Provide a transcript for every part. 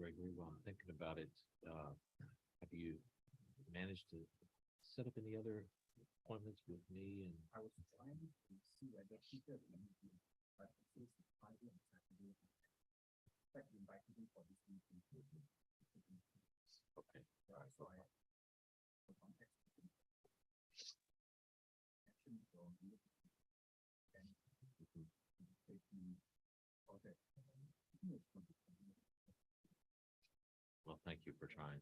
Gregory, while I'm thinking about it, have you managed to set up any other appointments with me? And I was trying to see whether Peter can be, but it is Friday and Saturday. But invited me for this meeting. okay, So I the context action from you and take the project. well, thank you for trying.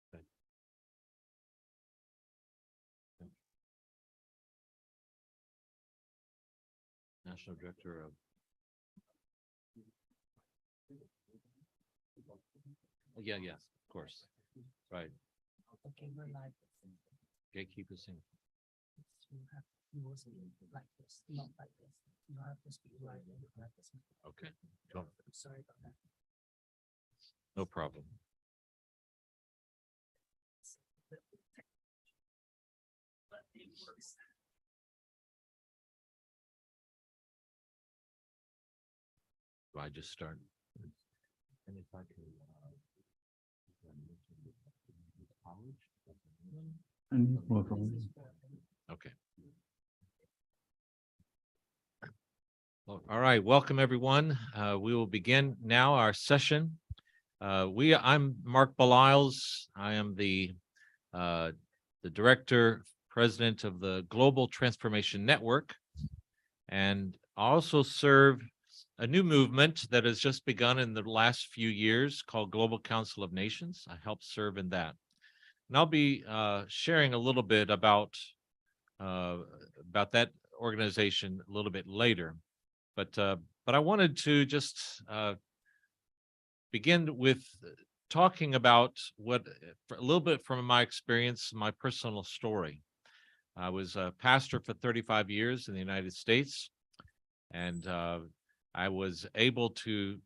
Okay. National Director of. Oh, yeah, yes, of course. Right. Gatekeeper Singapore. You have to like this, not like this. You have to speak like this. Okay. Go. Sorry about that. No problem. But it works. Do I just start? And if I can, okay. Well, all right. Welcome, everyone. We will begin now our session. I'm Mark Beliles. I am the director, president of the Global Transformation Network, and also serve a new movement that has just begun in the last few years called Global Council of Nations. I help serve in that. And I'll be sharing a little bit about that organization a little bit later. But I wanted to just begin with talking about a little bit from my experience, my personal story. I was a pastor for 35 years in the United States, and I was able to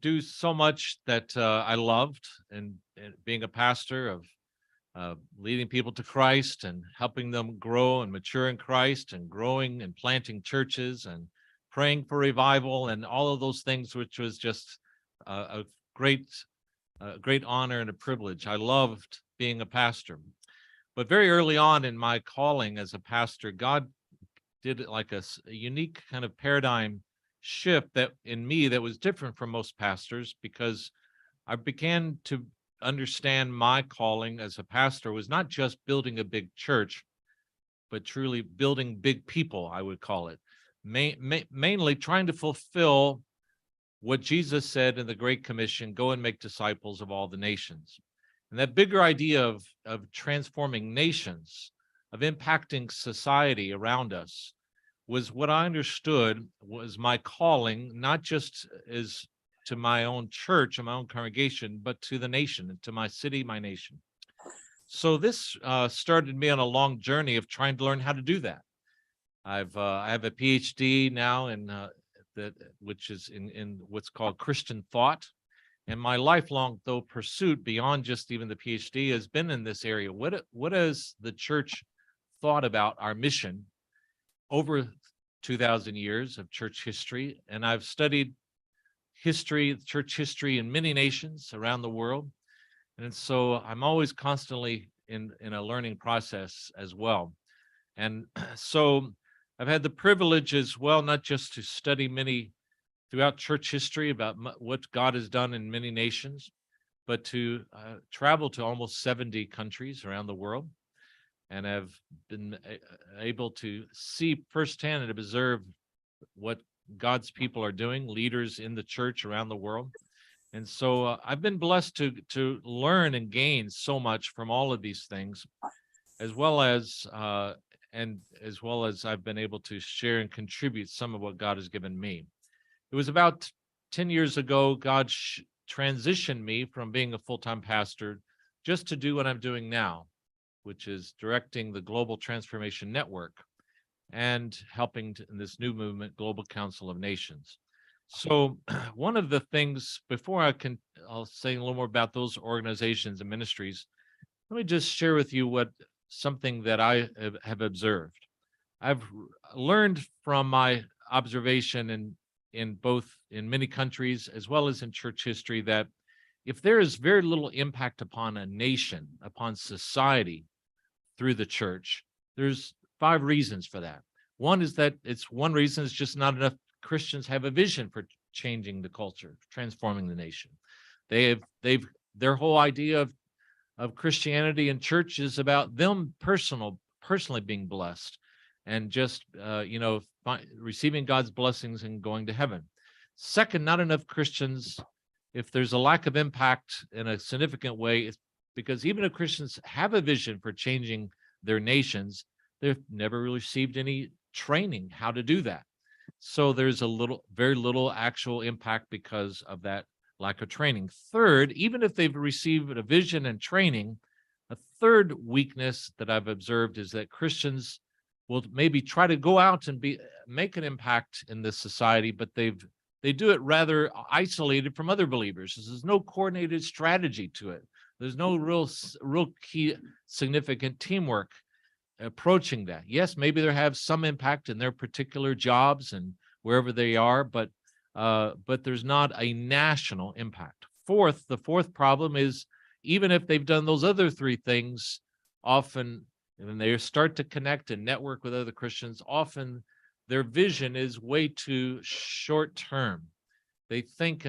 do so much that I loved, and being a pastor of leading people to Christ and helping them grow and mature in Christ and growing and planting churches and praying for revival and all of those things, which was just a great honor and a privilege. I loved being a pastor. But very early on in my calling as a pastor, God did like a unique kind of paradigm shift that in me that was different from most pastors, because I began to understand my calling as a pastor was not just building a big church, but truly building big people, I would call it. Mainly trying to fulfill what Jesus said in the Great Commission, go and make disciples of all the nations. And that bigger idea of transforming nations, of impacting society around us, was what I understood was my calling, not just as to my own church and my own congregation, but to the nation and to my city, my nation. So this started me on a long journey of trying to learn how to do that. I have a PhD now which is in what's called Christian thought. And my lifelong, though, pursuit beyond just even the PhD has been in this area. What has the church thought about our mission over 2,000 years of church history? And I've studied church history in many nations around the world. And so I'm always constantly in a learning process as well. And so I've had the privilege as well, not just to study many throughout church history about what God has done in many nations, but to travel to almost 70 countries around the world, and have been able to see firsthand and observe what God's people are doing, leaders in the church around the world. And so I've been blessed to learn and gain so much from all of these things, as well as I've been able to share and contribute some of what God has given me. It was about 10 years ago, God transitioned me from being a full-time pastor just to do what I'm doing now, which is directing the Global Transformation Network and helping in this new movement, Global Council of Nations. So one of the things, before I'll say a little more about those organizations and ministries, let me just share with you something that I have observed. I've learned from my observation in both in many countries as well as in church history that if there is very little impact upon a nation, upon society through the church, there's 5 reasons for that. One is that one reason is just not enough Christians have a vision for changing the culture, transforming the nation. Their whole idea of Christianity and church is about them personally being blessed and just receiving God's blessings and going to heaven. Second, not enough Christians, if there's a lack of impact in a significant way, it's because even if Christians have a vision for changing their nations, they've never received any training how to do that. So there's very little actual impact because of that lack of training. Third, even if they've received a vision and training, a third weakness that I've observed is that Christians will maybe try to go out and make an impact in this society, but they do it rather isolated from other believers. There's no coordinated strategy to it. There's no real key significant teamwork approaching that. Yes, maybe they have some impact in their particular jobs and wherever they are, but there's not a national impact. The fourth problem is even if they've done those other 3 things, often when they start to connect and network with other Christians, often their vision is way too short term. They think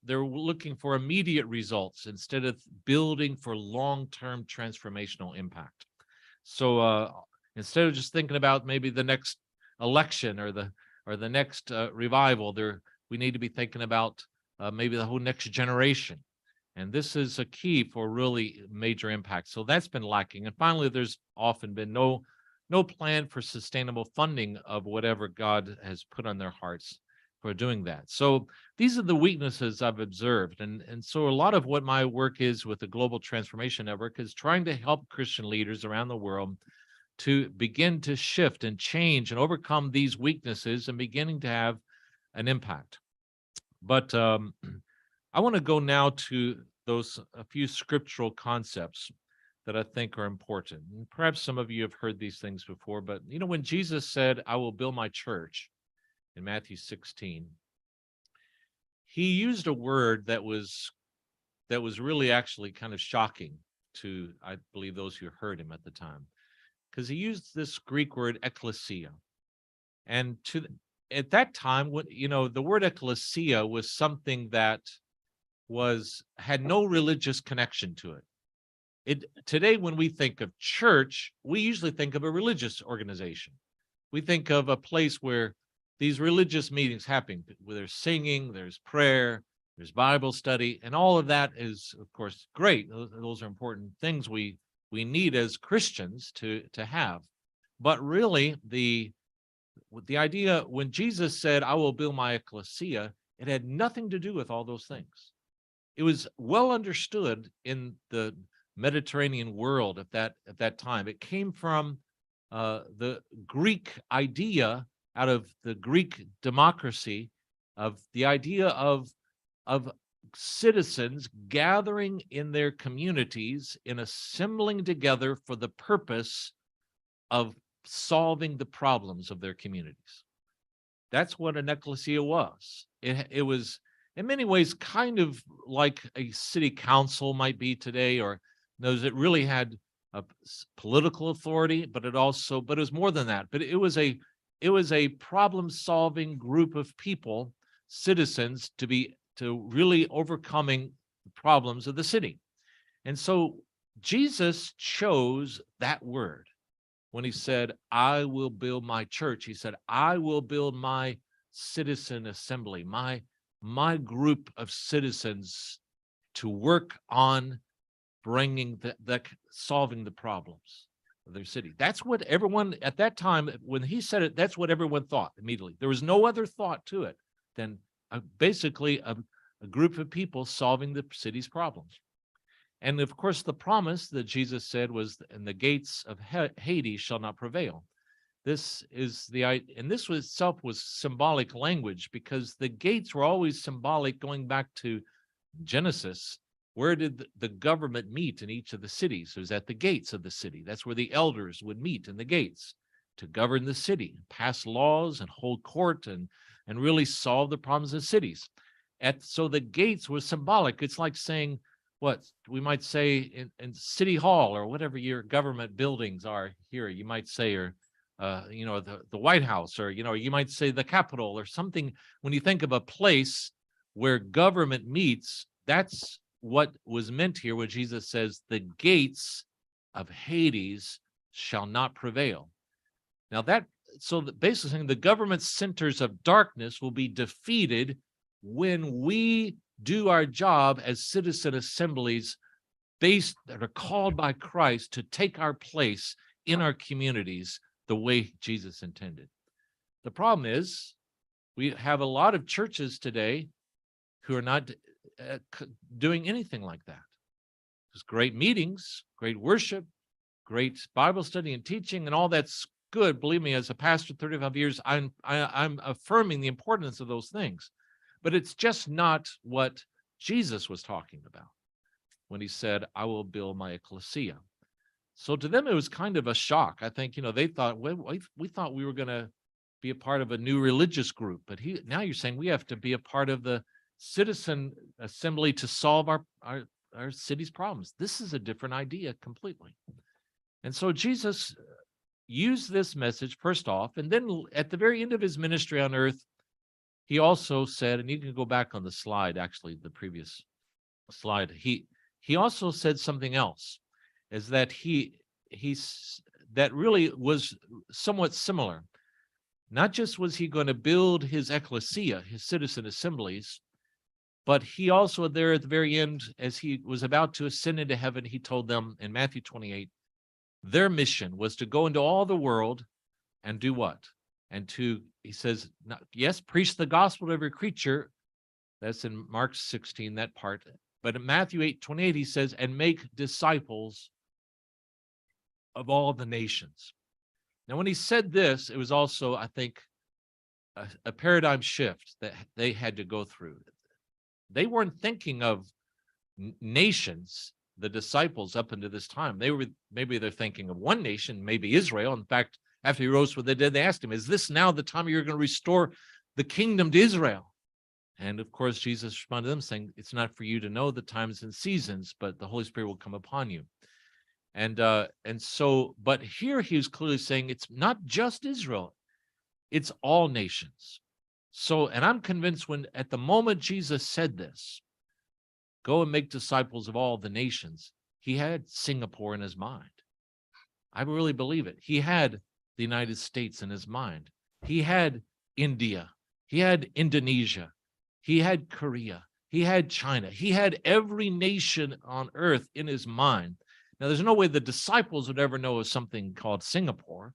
they're looking for immediate results instead of building for long-term transformational impact. So instead of just thinking about maybe the next election or the next revival, we need to be thinking about maybe the whole next generation. And this is a key for really major impact. So that's been lacking. And finally, there's often been no plan for sustainable funding of whatever God has put on their hearts for doing that. So these are the weaknesses I've observed. And so a lot of what my work is with the Global Transformation Network is trying to help Christian leaders around the world to begin to shift and change and overcome these weaknesses and beginning to have an impact. But I want to go now to a few scriptural concepts that I think are important. And perhaps some of you have heard these things before, but when Jesus said, "I will build my church," in Matthew 16, he used a word that was really actually kind of shocking to, I believe, those who heard him at the time, because he used this Greek word ekklesia. And at that time, the word ekklesia was something that had no religious connection to it. Today, when we think of church, we usually think of a religious organization. We think of a place where these religious meetings happen, where there's singing, there's prayer, there's Bible study, and all of that is, of course, great. Those are important things we need as Christians to have. But really, the idea when Jesus said, "I will build my ecclesia," it had nothing to do with all those things. It was well understood in the Mediterranean world at that time. It came from the Greek idea, out of the Greek democracy, of the idea of citizens gathering in their communities and assembling together for the purpose of solving the problems of their communities. That's what an ecclesia was. It was in many ways kind of like a city council might be today, or knows it really had a political authority, but it was more than that. But it was a problem-solving group of people, citizens, to really overcoming the problems of the city. And so Jesus chose that word when he said, "I will build my church." He said, "I will build my citizen assembly, my group of citizens to work on bringing solving the problems of their city." That's what everyone at that time, when he said it, that's what everyone thought immediately. There was no other thought to it than basically a group of people solving the city's problems. And of course, the promise that Jesus said was, "And the gates of Hades shall not prevail." This is and this itself was symbolic language, because the gates were always symbolic going back to Genesis. Where did the government meet in each of the cities? It was at the gates of the city. That's where the elders would meet, in the gates, to govern the city, pass laws and hold court and really solve the problems of cities. So the gates was symbolic. It's like saying what we might say in City Hall or whatever your government buildings are here, you might say, or the White House, or you might say the Capitol or something. When you think of a place where government meets, that's what was meant here when Jesus says the gates of Hades shall not prevail. Now basically saying the government centers of darkness will be defeated when we do our job as citizen assemblies that are called by Christ to take our place in our communities the way Jesus intended. The problem is we have a lot of churches today who are not doing anything like that. There's great meetings, great worship, great Bible study and teaching, and all that's good. Believe me, as a pastor 35 years, I'm affirming the importance of those things. But it's just not what Jesus was talking about when he said, I will build my ecclesia. So to them, it was kind of a shock. I think, they thought, well, we thought we were going to be a part of a new religious group. But now you're saying we have to be a part of the citizen assembly to solve our city's problems. This is a different idea completely. And so Jesus used this message first off, and then at the very end of his ministry on earth, he also said, and you can go back on the slide, actually, the previous slide, he also said something else, is that that really was somewhat similar. Not just was he going to build his ecclesia, his citizen assemblies, but he also there at the very end, as he was about to ascend into heaven, he told them in Matthew 28, their mission was to go into all the world and do what? And he says, yes, preach the gospel to every creature. That's in Mark 16, that part. But in Matthew 8:28, he says, and make disciples of all the nations. Now, when he said this, it was also, I think, a paradigm shift that they had to go through. They weren't thinking of nations, the disciples up until this time. Maybe they're thinking of one nation, maybe Israel. In fact, after he rose from the dead, they asked him, is this now the time you're going to restore the kingdom to Israel? And of course, Jesus responded to them saying, it's not for you to know the times and seasons, but the Holy Spirit will come upon you. And so, but here he was clearly saying it's not just Israel, it's all nations. So, and I'm convinced at the moment Jesus said this, go and make disciples of all the nations, he had Singapore in his mind. I really believe it. He had the United States in his mind. He had India. He had Indonesia. He had Korea. He had China. He had every nation on earth in his mind. Now, there's no way the disciples would ever know of something called Singapore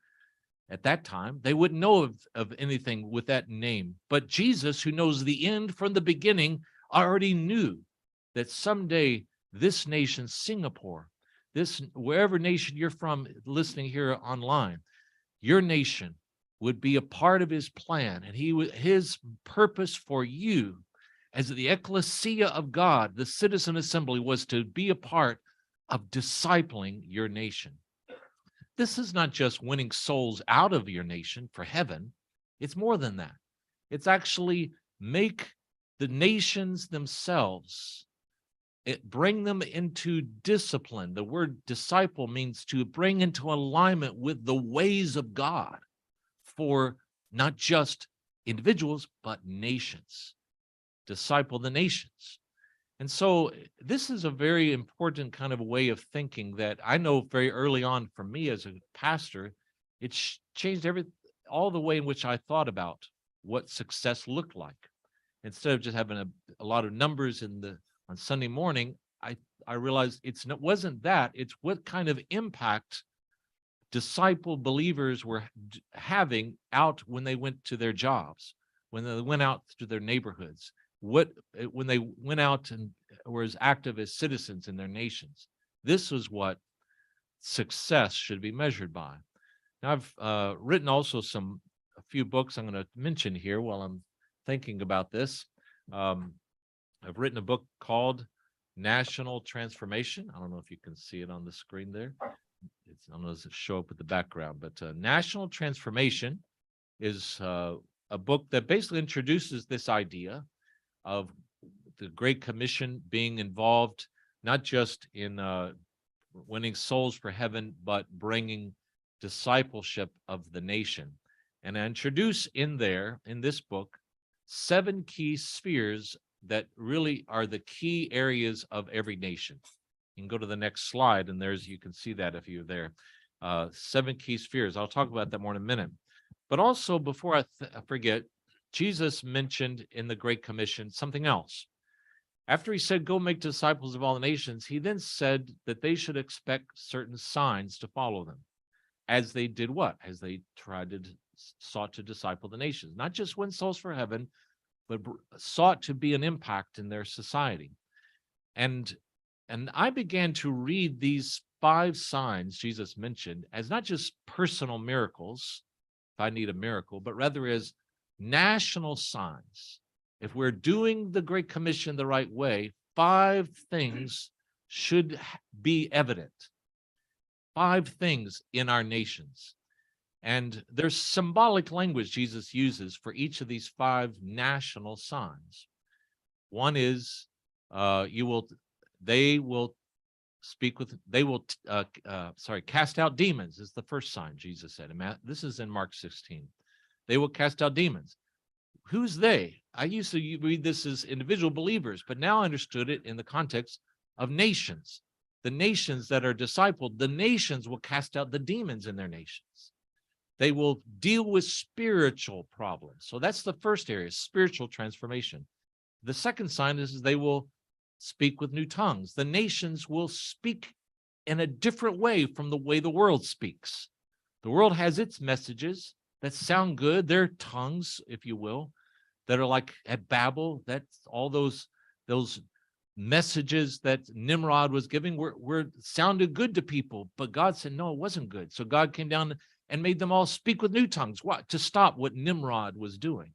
at that time. They wouldn't know of anything with that name. But Jesus, who knows the end from the beginning, already knew that someday this nation, Singapore, wherever nation you're from listening here online, your nation would be a part of his plan. And his purpose for you as the ecclesia of God, the citizen assembly, was to be a part of discipling your nation. This is not just winning souls out of your nation for heaven. It's more than that. It's actually make the nations themselves, bring them into discipline. The word disciple means to bring into alignment with the ways of God for not just individuals, but nations. Disciple the nations. And so this is a very important kind of way of thinking that I know very early on for me as a pastor, it changed all the way in which I thought about what success looked like. Instead of just having a lot of numbers on Sunday morning, I realized it wasn't that, it's what kind of impact disciple believers were having out when they went to their jobs, when they went out to their neighborhoods, when they went out and were as active as citizens in their nations. This was what success should be measured by. Now, I've written also a few books I'm going to mention here while I'm thinking about this. I've written a book called National Transformation. I don't know if you can see it on the screen there. I don't know, does it show up with the background, but National Transformation is a book that basically introduces this idea of the Great Commission being involved, not just in winning souls for heaven, but bringing discipleship of the nation. And I introduce in this book, 7 key spheres that really are the key areas of every nation. You can go to the next slide, and you can see that if you're there. 7 key spheres. I'll talk about that more in a minute. But also, before I forget, Jesus mentioned in the Great Commission something else. After he said, go make disciples of all the nations, he then said that they should expect certain signs to follow them. As they did what? As they sought to disciple the nations, not just win souls for heaven, but sought to be an impact in their society. And I began to read these 5 signs Jesus mentioned as not just personal miracles, if I need a miracle, but rather as national signs. If we're doing the Great Commission the right way, 5 things should be evident. 5 things in our nations. And there's symbolic language Jesus uses for each of these 5 national signs. One is cast out demons is the first sign Jesus said. This is in Mark 16. They will cast out demons. Who's they? I used to read this as individual believers, but now I understood it in the context of nations. The nations that are discipled, the nations will cast out the demons in their nations. They will deal with spiritual problems. So that's the first area, spiritual transformation. The second sign is they will speak with new tongues. The nations will speak in a different way from the way the world speaks. The world has its messages that sound good, their tongues, if you will, that are like at Babel. That's all those messages that Nimrod was giving were sounded good to people, but God said, no, it wasn't good. So God came down and made them all speak with new tongues. What? To stop what Nimrod was doing.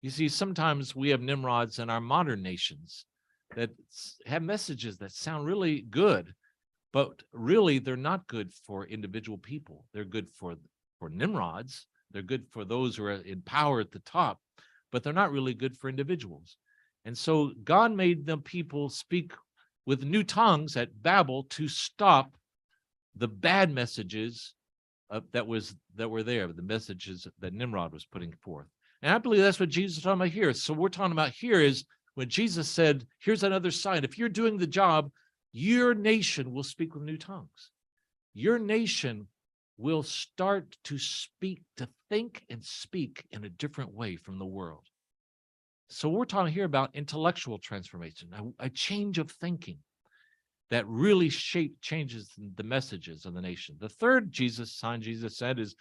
You see, sometimes we have Nimrods in our modern nations that have messages that sound really good, but really they're not good for individual people. They're good for Nimrods. They're good for those who are in power at the top, but they're not really good for individuals. And so God made the people speak with new tongues at Babel to stop the bad messages that were there, the messages that Nimrod was putting forth. And I believe that's what Jesus is talking about here. So we're talking about here is when Jesus said, here's another sign. If you're doing the job, your nation will speak with new tongues. Your nation will start to speak, to think and speak in a different way from the world. So we're talking here about intellectual transformation, a change of thinking that really changes the messages of the nation. The third sign Jesus said is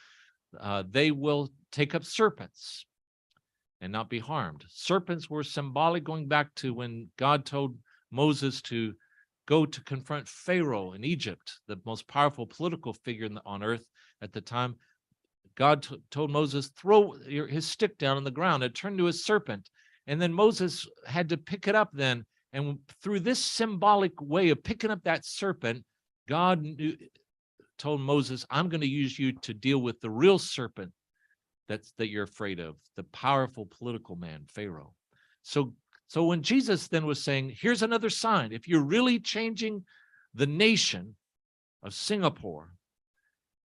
they will take up serpents and not be harmed. Serpents were symbolic going back to when God told Moses to go to confront Pharaoh in Egypt, the most powerful political figure on earth at the time. God told Moses, throw his stick down on the ground. It turned to a serpent. And then Moses had to pick it up then. And through this symbolic way of picking up that serpent, God told Moses, I'm going to use you to deal with the real serpent that you're afraid of, the powerful political man, Pharaoh. So when Jesus then was saying, here's another sign, if you're really changing the nation of Singapore,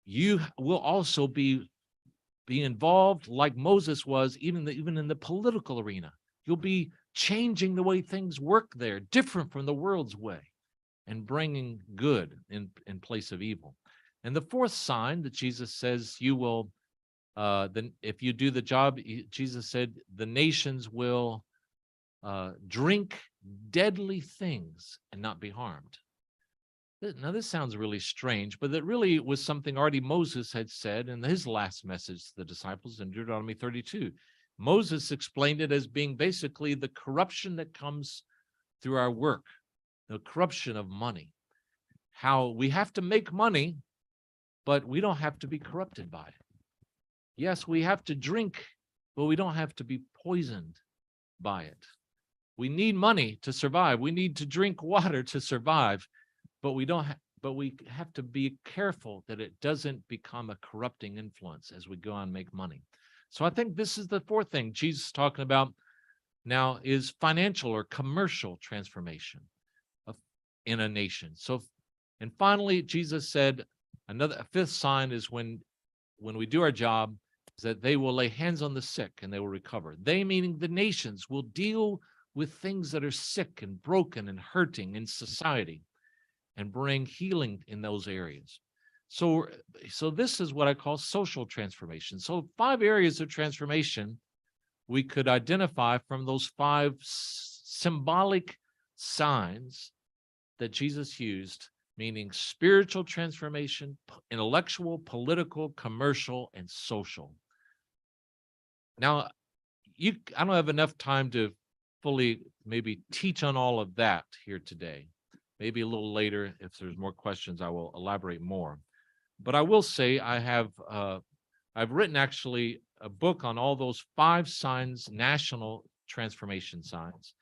you will also be involved like Moses was, even in the political arena. You'll be changing the way things work there, different from the world's way, and bringing good in place of evil. And the fourth sign that Jesus says you will, then if you do the job, Jesus said the nations will drink deadly things and not be harmed. Now, this sounds really strange, but it really was something already Moses had said in his last message to the disciples in Deuteronomy 32. Moses explained it as being basically the corruption that comes through our work, the corruption of money, how we have to make money, but we don't have to be corrupted by it. Yes, we have to drink, but we don't have to be poisoned by it. We need money to survive. We need to drink water to survive, but we don't but we have to be careful that it doesn't become a corrupting influence as we go on and make money. So I think this is the fourth thing Jesus is talking about now is financial or commercial transformation in a nation. So, and finally, Jesus said a fifth sign is when we do our job, is that they will lay hands on the sick and they will recover. They, meaning the nations, will deal with things that are sick and broken and hurting in society and bring healing in those areas. So this is what I call social transformation. So 5 areas of transformation we could identify from those 5 symbolic signs that Jesus used, meaning spiritual transformation, intellectual, political, commercial, and social. Now, I don't have enough time to fully maybe teach on all of that here today. Maybe a little later, if there's more questions, I will elaborate more. But I will say I've written actually a book on all those 5 signs, national transformation signs.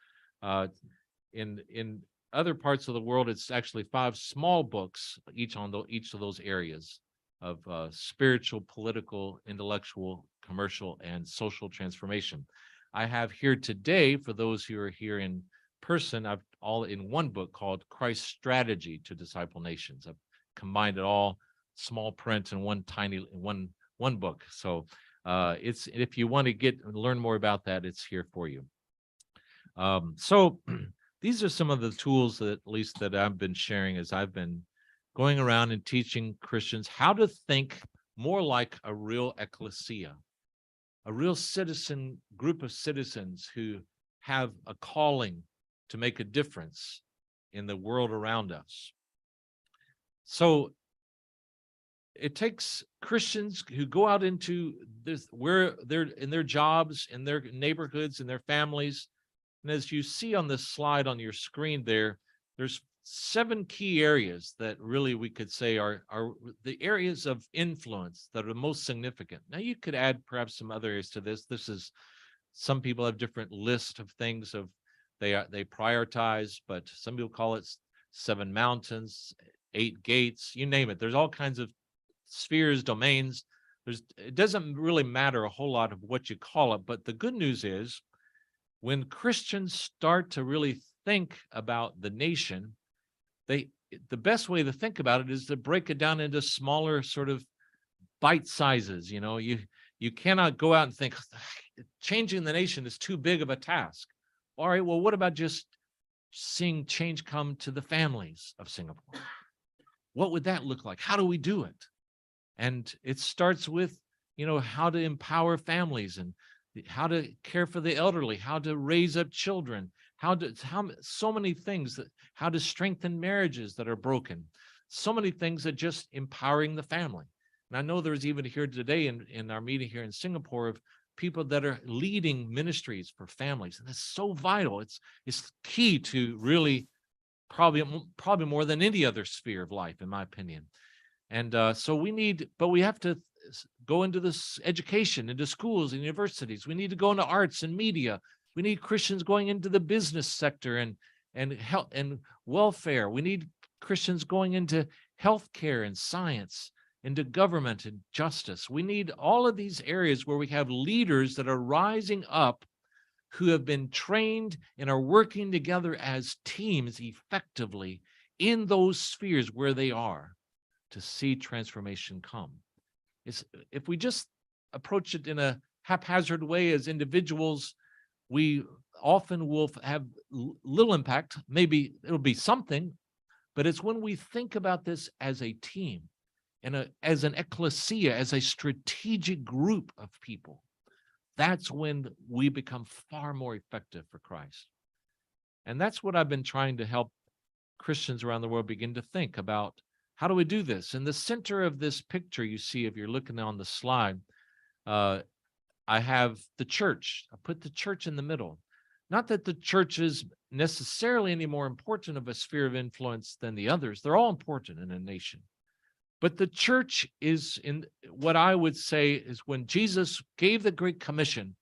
In other parts of the world, it's actually 5 small books, each of those areas of spiritual, political, intellectual, commercial, and social transformation. I have here today, for those who are here in person, I've all in one book called Christ's Strategy to Disciple Nations. I've combined it all, small print in one book. So it's, if you want to learn more about that, it's here for you. So these are some of the tools that, at least that I've been sharing as I've been going around and teaching Christians how to think more like a real ecclesia, a real group of citizens who have a calling to make a difference in the world around us. So it takes Christians who go out into this, where they're in their jobs, in their neighborhoods, in their families. And as you see on this slide on your screen there's 7 key areas that really we could say are the areas of influence that are most significant. Now you could add perhaps some other areas to this. Some people have different lists of things they prioritize, but some people call it 7 mountains, 8 gates, you name it. There's all kinds of spheres, domains. It doesn't really matter a whole lot of what you call it, but the good news is when Christians start to really think about the nation, the best way to think about it is to break it down into smaller sort of bite sizes. You cannot go out and think changing the nation is too big of a task. All right, well, what about just seeing change come to the families of Singapore? What would that look like? How do we do it? And it starts with, how to empower families and how to care for the elderly, how to raise up children, so many things, how to strengthen marriages that are broken, so many things that just empowering the family. And I know there's even here today in our meeting here in Singapore of people that are leading ministries for families. And that's so vital. It's key to really probably more than any other sphere of life, in my opinion. And so we have to go into this education, into schools and universities. We need to go into arts and media. We need Christians going into the business sector and health and welfare. We need Christians going into healthcare and science, into government and justice. We need all of these areas where we have leaders that are rising up who have been trained and are working together as teams effectively in those spheres where they are to see transformation come. If we just approach it in a haphazard way as individuals, we often will have little impact. Maybe it'll be something, but it's when we think about this as a team and as an ecclesia, as a strategic group of people, that's when we become far more effective for Christ. And that's what I've been trying to help Christians around the world begin to think about. How do we do this? In the center of this picture you see, if you're looking on the slide, I have the church. I put the church in the middle. Not that the church is necessarily any more important of a sphere of influence than the others. They're all important in a nation. But the church is in what I would say is when Jesus gave the Great Commission,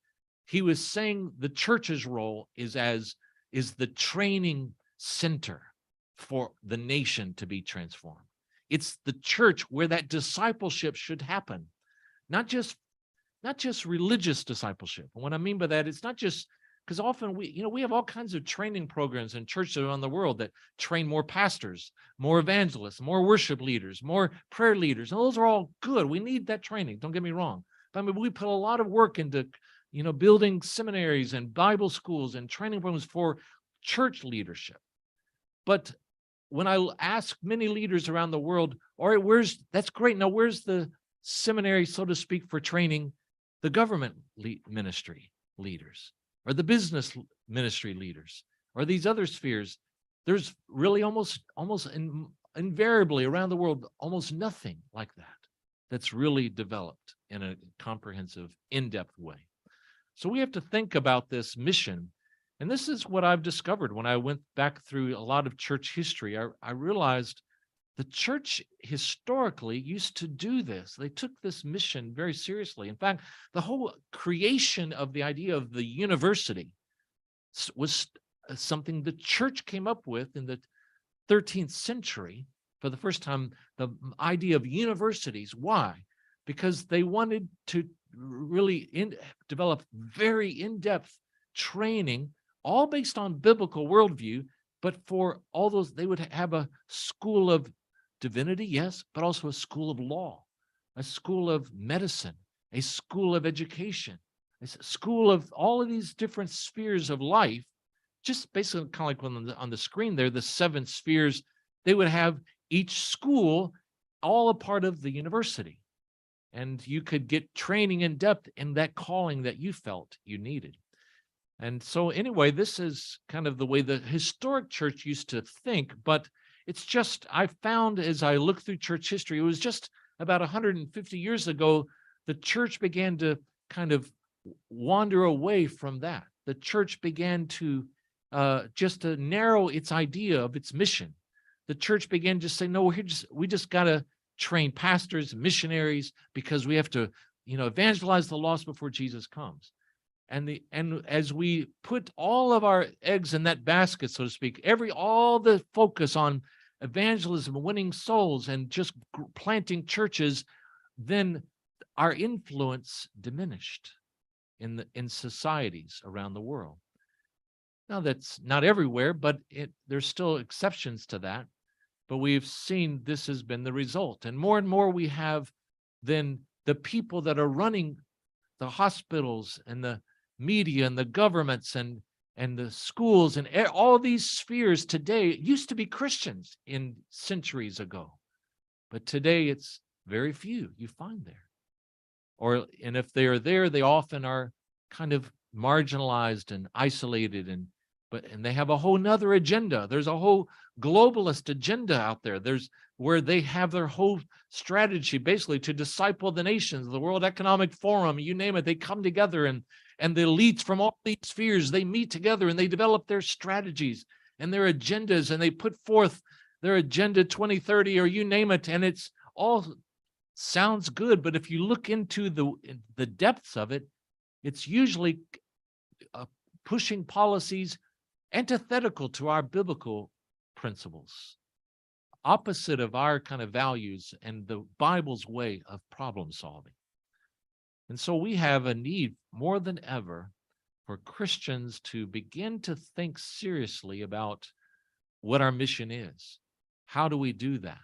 he was saying the church's role is the training center. for the nation to be transformed. It's the church where that discipleship should happen, not just religious discipleship. And what I mean by that, it's not just because often we have all kinds of training programs in churches around the world that train more pastors, more evangelists, more worship leaders, more prayer leaders. And those are all good. We need that training. Don't get me wrong. But I mean, we put a lot of work into, building seminaries and Bible schools and training programs for church leadership. But when I ask many leaders around the world, all right, that's great. Now, where's the seminary, so to speak, for training the government ministry leaders or the business ministry leaders or these other spheres? There's really almost invariably around the world, almost nothing like that that's really developed in a comprehensive, in-depth way. So we have to think about this mission. And this is what I've discovered when I went back through a lot of church history. I realized the church historically used to do this. They took this mission very seriously. In fact, the whole creation of the idea of the university was something the church came up with in the 13th century. For the first time, the idea of universities. Why? Because they wanted to really develop very in-depth training, all based on biblical worldview, but for all those, they would have a school of divinity, yes, but also a school of law, a school of medicine, a school of education, a school of all of these different spheres of life. Just basically kind of like on the screen there, the 7 spheres, they would have each school all a part of the university. And you could get training in depth in that calling that you felt you needed. And so anyway, this is kind of the way the historic church used to think, but it's just, I found as I looked through church history, it was just about 150 years ago, the church began to kind of wander away from that. The church began to just to narrow its idea of its mission. The church began to say, no, we just got to train pastors and missionaries because we have to, evangelize the lost before Jesus comes. And as we put all of our eggs in that basket, so to speak, all the focus on evangelism, winning souls, and just planting churches, then our influence diminished in societies around the world. Now, that's not everywhere, but there's still exceptions to that. But we've seen this has been the result. And more we have then the people that are running the hospitals and the media and the governments and the schools and all these spheres today. It used to be Christians in centuries ago, but today it's very few you find there. And if they are there, they often are kind of marginalized and isolated, and they have a whole nother agenda. There's a whole globalist agenda out there. There's where they have their whole strategy basically to disciple the nations, the World Economic Forum, you name it. They come together and the elites from all these spheres, they meet together and they develop their strategies and their agendas, and they put forth their agenda 2030 or you name it. And it's all sounds good, but if you look into the depths of it, it's usually pushing policies antithetical to our biblical principles, opposite of our kind of values and the Bible's way of problem solving. And so we have a need more than ever for Christians to begin to think seriously about what our mission is. How do we do that?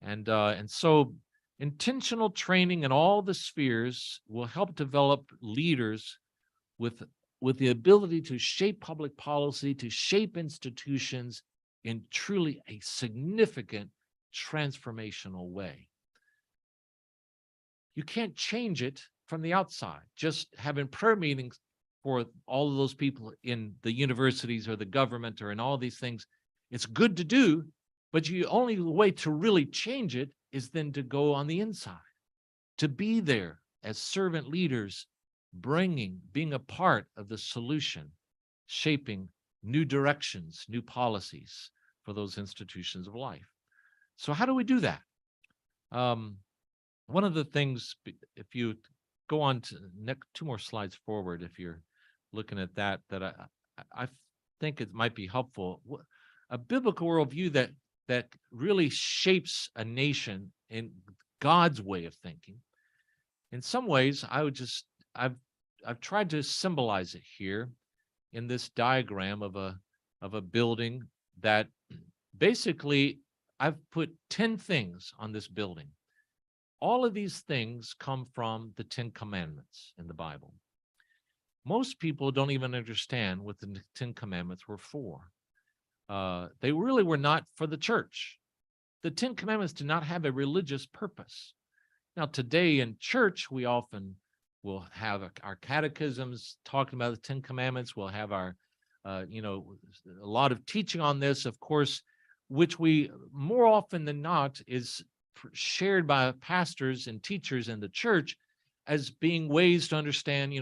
And so intentional training in all the spheres will help develop leaders with the ability to shape public policy, to shape institutions in truly a significant transformational way. You can't change it from the outside. Just having prayer meetings for all of those people in the universities or the government or in all these things, it's good to do, but the only way to really change it is then to go on the inside, to be there as servant leaders, being a part of the solution, shaping new directions, new policies for those institutions of life. So how do we do that? One of the things, if you go on to next 2 more slides forward, if you're looking at that I think it might be helpful. a biblical worldview that really shapes a nation in God's way of thinking. In some ways, I've tried to symbolize it here in this diagram of a building that basically I've put 10 things on this building. All of these things come from the 10 Commandments in the Bible. Most people don't even understand what the 10 Commandments were for. They really were not for the church. The 10 Commandments did not have a religious purpose. Now, today in church, we often will have our catechisms talking about the 10 Commandments. We'll have our, a lot of teaching on this, of course, which we more often than not is shared by pastors and teachers in the church as being ways to understand,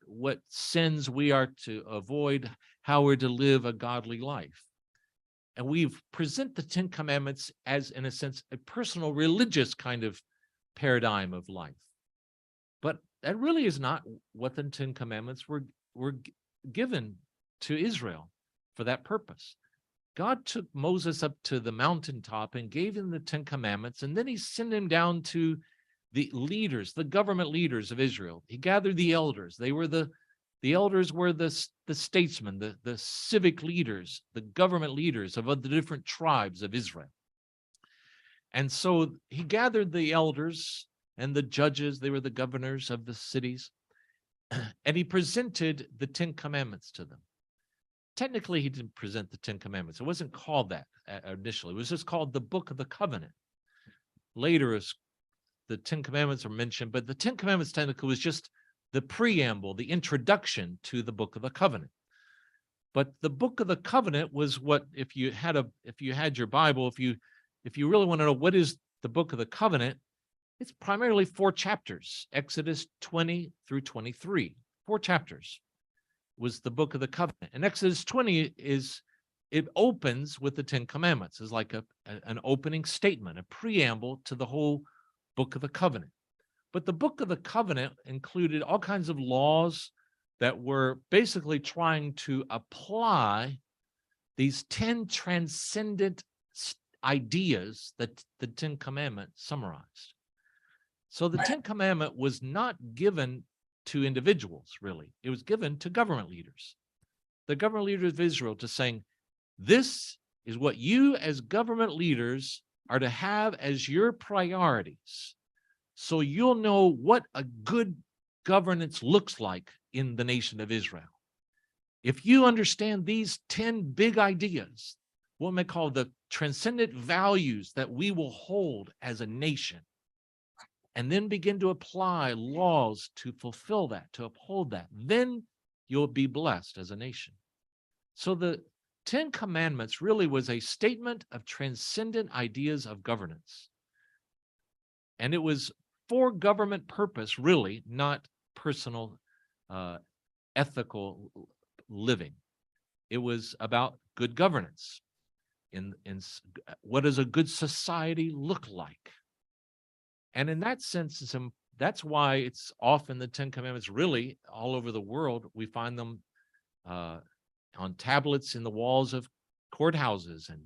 what sins we are to avoid, how we're to live a godly life. And we've present the 10 Commandments as, in a sense, a personal religious kind of paradigm of life. But that really is not what the 10 Commandments were given to Israel for that purpose. God took Moses up to the mountaintop and gave him the 10 Commandments, and then he sent him down to the leaders, the government leaders of Israel. He gathered the elders. The elders were the statesmen, the civic leaders, the government leaders of the different tribes of Israel. And so he gathered the elders and the judges. They were the governors of the cities. And he presented the 10 Commandments to them. Technically, he didn't present the 10 Commandments. It wasn't called that initially. It was just called the Book of the Covenant. Later, as the 10 Commandments are mentioned, but the 10 Commandments technically was just the preamble, the introduction to the Book of the Covenant. But the Book of the Covenant was what, if you had your Bible, if you really want to know what is the Book of the Covenant, it's primarily 4 chapters, Exodus 20 through 23, 4 chapters was the Book of the Covenant. And Exodus 20 it opens with the 10 Commandments. It's like an opening statement, a preamble to the whole Book of the Covenant. But the Book of the Covenant included all kinds of laws that were basically trying to apply these 10 transcendent ideas that the 10 Commandments summarized. So the 10 Commandment was not given to individuals, really. It was given to government leaders. The government leaders of Israel to saying, this is what you as government leaders are to have as your priorities. So you'll know what a good governance looks like in the nation of Israel. If you understand these 10 big ideas, what we call the transcendent values that we will hold as a nation, and then begin to apply laws to fulfill that, to uphold that, then you'll be blessed as a nation. So the 10 Commandments really was a statement of transcendent ideas of governance. And it was for government purpose, really, not personal ethical living. It was about good governance. In what does a good society look like? And in that sense, that's why it's often the 10 Commandments really all over the world. We find them on tablets in the walls of courthouses and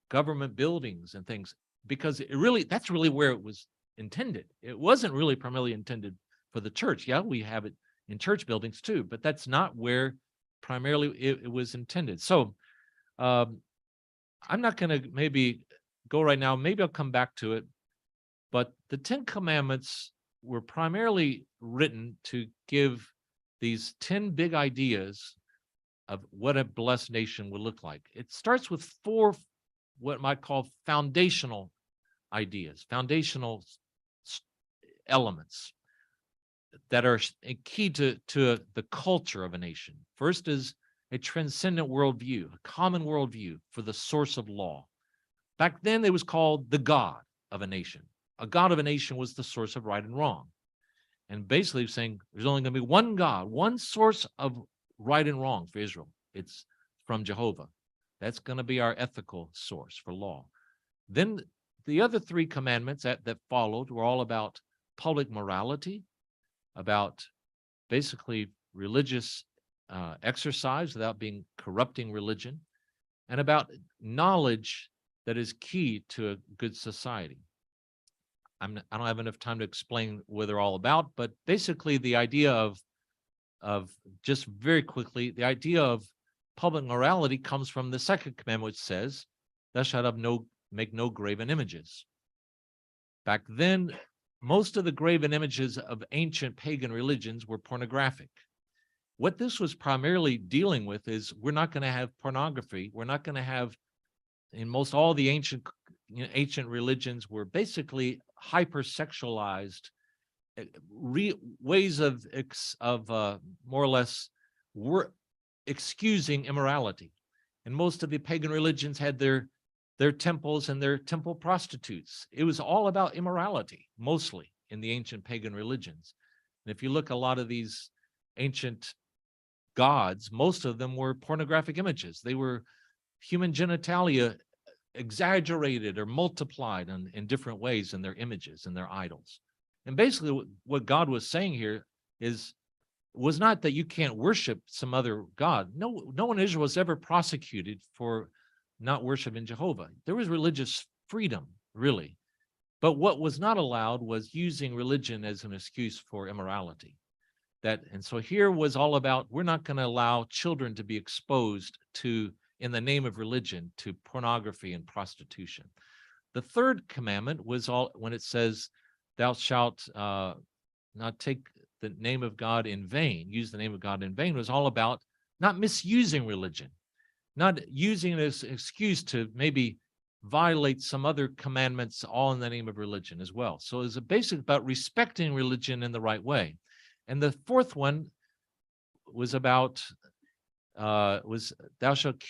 government buildings and things, because that's really where it was intended. It wasn't really primarily intended for the church. Yeah, we have it in church buildings too, but that's not where primarily it was intended. So I'm not going to maybe go right now. Maybe I'll come back to it. But the 10 Commandments were primarily written to give these 10 big ideas of what a blessed nation would look like. It starts with 4 what might call foundational ideas, foundational elements that are key to the culture of a nation. First is a transcendent worldview, a common worldview for the source of law. Back then, it was called the God of a nation. A God of a nation was the source of right and wrong. And basically saying there's only going to be one God, one source of right and wrong for Israel. It's from Jehovah. That's going to be our ethical source for law. Then the other 3 commandments that followed were all about public morality, about basically religious exercise without being corrupting religion, and about knowledge that is key to a good society. I don't have enough time to explain what they're all about, but basically the idea of just very quickly, the idea of public morality comes from the second commandment, which says, thou shalt make no graven images. Back then, most of the graven images of ancient pagan religions were pornographic. What this was primarily dealing with is we're not going to have pornography. We're not going to have, in most all the ancient religions were basically hypersexualized ways of more or less excusing immorality. And most of the pagan religions had their temples and their temple prostitutes. It was all about immorality, mostly in the ancient pagan religions. And if you look at a lot of these ancient gods, most of them were pornographic images. They were human genitalia exaggerated or multiplied in different ways in their images and their idols. And basically what God was saying here was not that you can't worship some other God. No one in Israel was ever prosecuted for not worshiping Jehovah. There was religious freedom, really. But what was not allowed was using religion as an excuse for immorality. And so here was all about, we're not going to allow children to be exposed to, in the name of religion, to pornography and prostitution. The third commandment was when it says, thou shalt not take the name of God in vain, use the name of God in vain, was all about not misusing religion, not using it as an excuse to maybe violate some other commandments, all in the name of religion as well. So it's basically about respecting religion in the right way. And the fourth one was about, thou shalt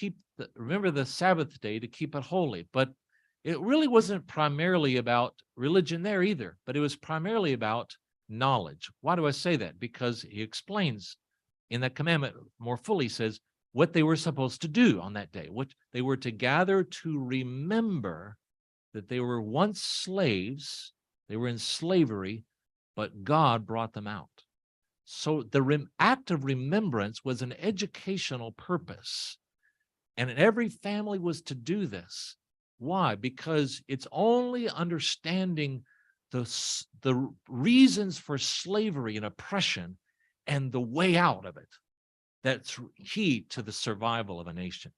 remember the Sabbath day to keep it holy. But it really wasn't primarily about religion there either, but it was primarily about knowledge. Why do I say that? Because he explains in that commandment more fully, says what they were supposed to do on that day, what they were to gather to remember that they were once slaves, they were in slavery, but God brought them out. So the act of remembrance was an educational purpose, and every family was to do this. Why? Because it's only understanding the reasons for slavery and oppression and the way out of it that's key to the survival of a nation.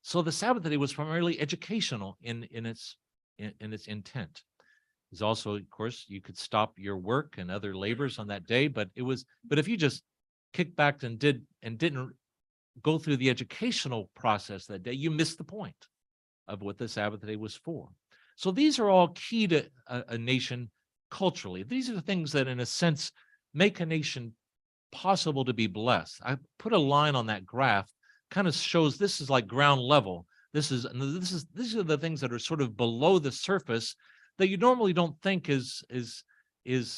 So the Sabbath day was primarily educational in its intent. There's also, of course, you could stop your work and other labors on that day, but if you just kicked back and didn't go through the educational process that day, you missed the point of what the Sabbath day was for. So these are all key to a nation culturally. These are the things that, in a sense, make a nation possible to be blessed. I put a line on that graph, kind of shows this is like ground level. These are the things that are sort of below the surface that you normally don't think is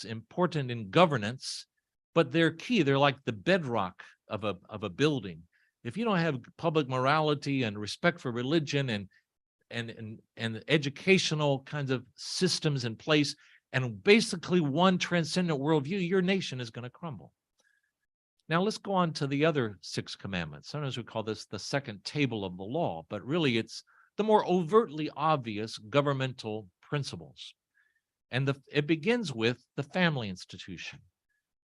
important in governance, but they're key. They're like the bedrock of a building. If you don't have public morality and respect for religion and educational kinds of systems in place, and basically one transcendent worldview, your nation is going to crumble. Now let's go on to the other 6 commandments. Sometimes we call this the second table of the law, but really it's the more overtly obvious governmental principles. And it begins with the family institution.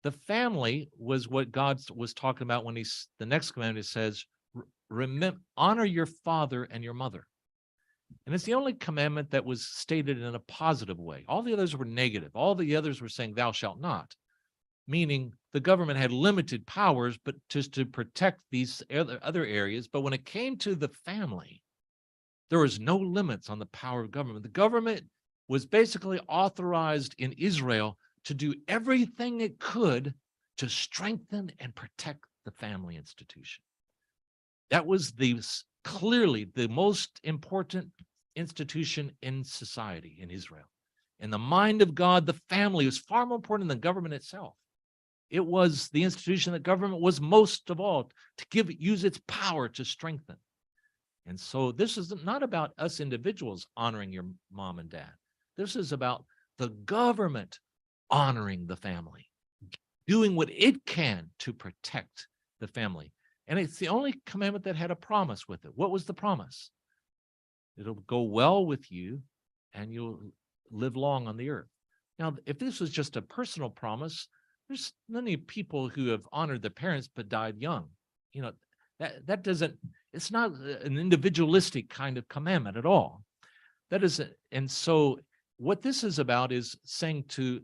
The family was what God was talking about when the next commandment says, honor your father and your mother. And it's the only commandment that was stated in a positive way. All the others were negative. All the others were saying, thou shalt not, meaning the government had limited powers, but just to protect these other areas. But when it came to the family, there was no limits on the power of government. The government was basically authorized in Israel to do everything it could to strengthen and protect the family institution. That was clearly the most important institution in society in Israel. In the mind of God, the family was far more important than the government itself. It was the institution that government was most of all to use its power to strengthen. And so this is not about us individuals honoring your mom and dad. This is about the government honoring the family, doing what it can to protect the family. And it's the only commandment that had a promise with it. What was the promise? It'll go well with you and you'll live long on the earth. Now, if this was just a personal promise, there's many people who have honored their parents but died young. You know, that doesn't, it's not an individualistic kind of commandment at all. That is, and so what this is about is saying to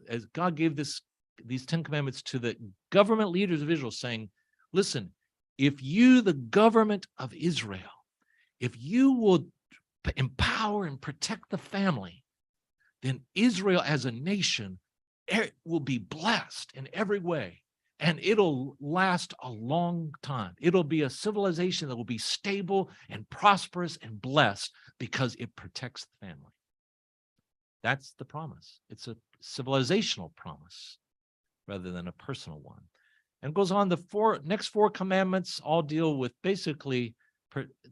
as God gave these 10 commandments to the government leaders of Israel, saying, listen, if you, the government of Israel, if you will empower and protect the family, then Israel as a nation will be blessed in every way. And it'll last a long time. It'll be a civilization that will be stable and prosperous and blessed because it protects the family. That's the promise. It's a civilizational promise rather than a personal one. And goes on, the next four commandments all deal with basically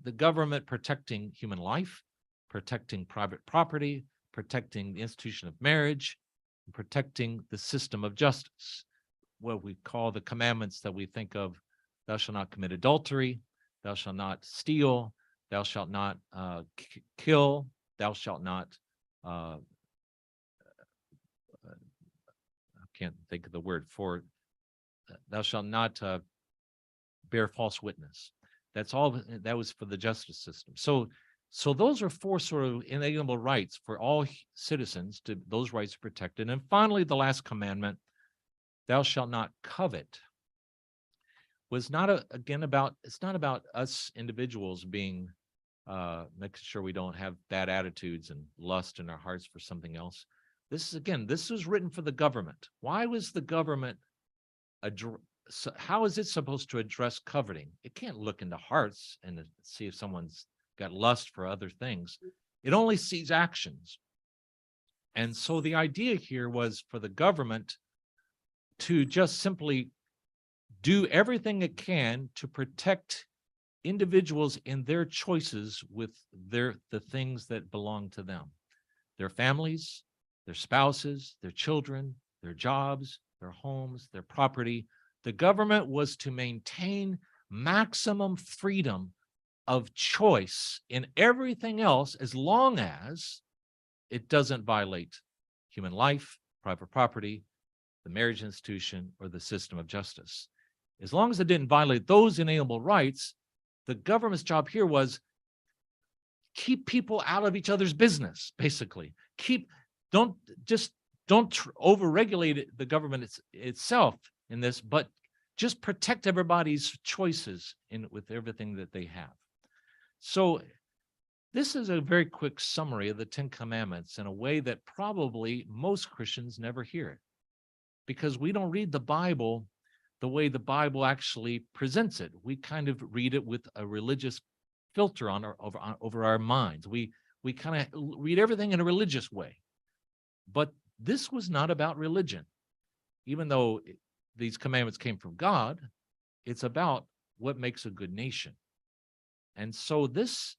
the government protecting human life, protecting private property, protecting the institution of marriage, and protecting the system of justice. What we call the commandments that we think of: thou shalt not commit adultery, thou shalt not steal, thou shalt not kill, thou shalt not, I can't think of the word for, thou shalt not bear false witness. That's all, that was for the justice system. So those are four sort of inalienable rights for all citizens, to those rights are protected. And finally, the last commandment, thou shalt not covet, was not it's not about us individuals being, making sure we don't have bad attitudes and lust in our hearts for something else. This is written for the government. Why was the government, how is it supposed to address coveting? It can't look into hearts and see if someone's got lust for other things. It only sees actions. And so the idea here was for the government to just simply do everything it can to protect individuals in their choices with the things that belong to them: their families, their spouses, their children, their jobs, their homes, their property. The government was to maintain maximum freedom of choice in everything else, as long as it doesn't violate human life, private property, the marriage institution, or the system of justice. As long as it didn't violate those inalienable rights, the government's job here was keep people out of each other's business, basically. Don't overregulate the government itself in this, but just protect everybody's choices with everything that they have. So this is a very quick summary of the 10 Commandments in a way that probably most Christians never hear it, because we don't read the Bible the way the Bible actually presents it. We kind of read it with a religious filter over our minds. We kind of read everything in a religious way. But this was not about religion. Even though these commandments came from God, it's about what makes a good nation. And so these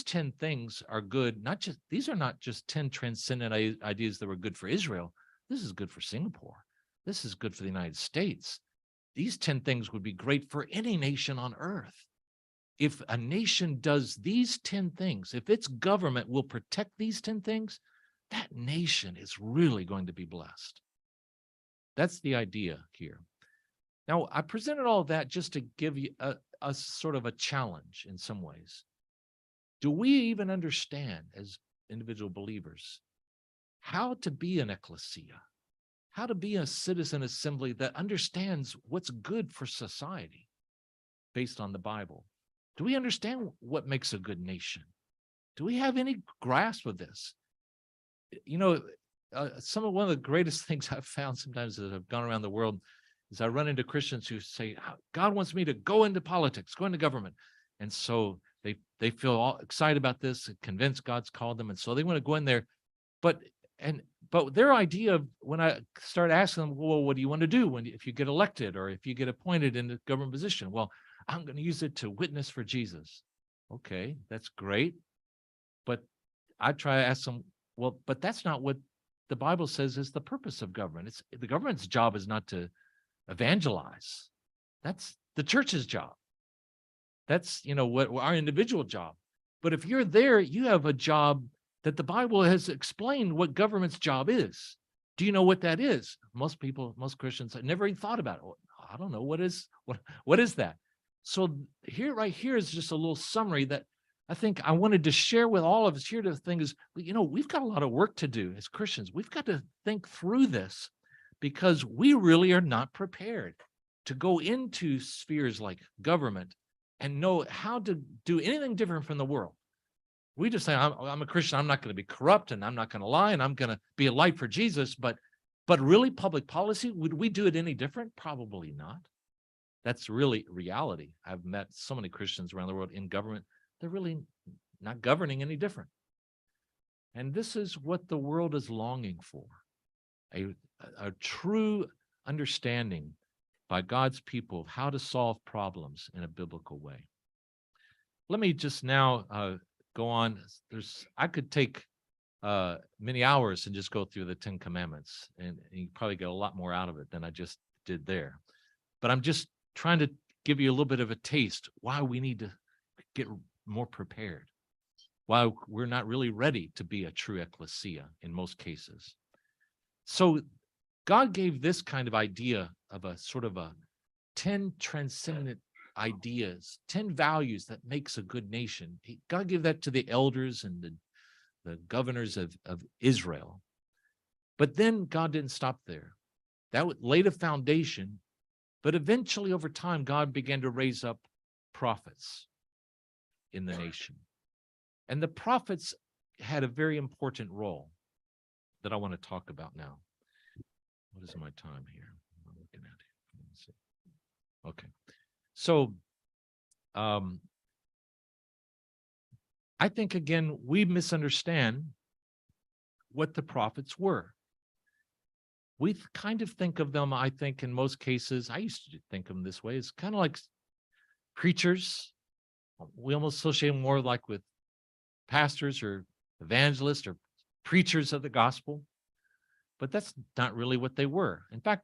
10 things are good. These are not just 10 transcendent ideas that were good for Israel. This is good for Singapore. This is good for the United States. These 10 things would be great for any nation on earth. If a nation does these 10 things, if its government will protect these 10 things, that nation is really going to be blessed. That's the idea here. Now, I presented all of that just to give you a sort of a challenge in some ways. Do we even understand as individual believers how to be an ecclesia, how to be a citizen assembly that understands what's good for society based on the Bible? Do we understand what makes a good nation? Do we have any grasp of this? You know, one of the greatest things I've found sometimes as I've gone around the world is I run into Christians who say, God wants me to go into politics, go into government. And so they feel all excited about this and convinced God's called them. And so they want to go in there. But their idea of, when I start asking them, well, what do you want to do if you get elected or if you get appointed in a government position? Well, I'm going to use it to witness for Jesus. Okay, that's great. But I try to ask them, well, but that's not what the Bible says is the purpose of government. The government's job is not to evangelize. That's the church's job. That's, what our individual job. But if you're there, you have a job that the Bible has explained what government's job is. Do you know what that is? Most Christians have never even thought about it. Well, I don't know. What is that? So right here is just a little summary that I think I wanted to share with all of us here. The thing is, we've got a lot of work to do as Christians. We've got to think through this because we really are not prepared to go into spheres like government and know how to do anything different from the world. We just say, I'm a Christian, I'm not going to be corrupt, and I'm not going to lie, and I'm going to be a light for Jesus. But really, public policy, would we do it any different? Probably not. That's really reality. I've met so many Christians around the world in government. They're really not governing any different. And this is what the world is longing for, a true understanding by God's people of how to solve problems in a biblical way. Let me just now go on. I could take many hours and just go through the 10 Commandments, and you probably get a lot more out of it than I just did there. But I'm just trying to give you a little bit of a taste why we need to get more prepared, why we're not really ready to be a true ecclesia in most cases. So God gave this kind of idea of a sort of a 10 transcendent ideas, 10 values that makes a good nation. God gave that to the elders and the governors of Israel. But then God didn't stop there. That laid a foundation, but eventually over time, God began to raise up prophets in the nation. And the prophets had a very important role that I want to talk about now. What is my time here? I'm looking at it. Let's see. Okay. So I think, again, we misunderstand what the prophets were. We kind of think of them, I think, in most cases, I used to think of them this way, as kind of like preachers. We almost associate them more like with pastors or evangelists or preachers of the gospel. But that's not really what they were. In fact,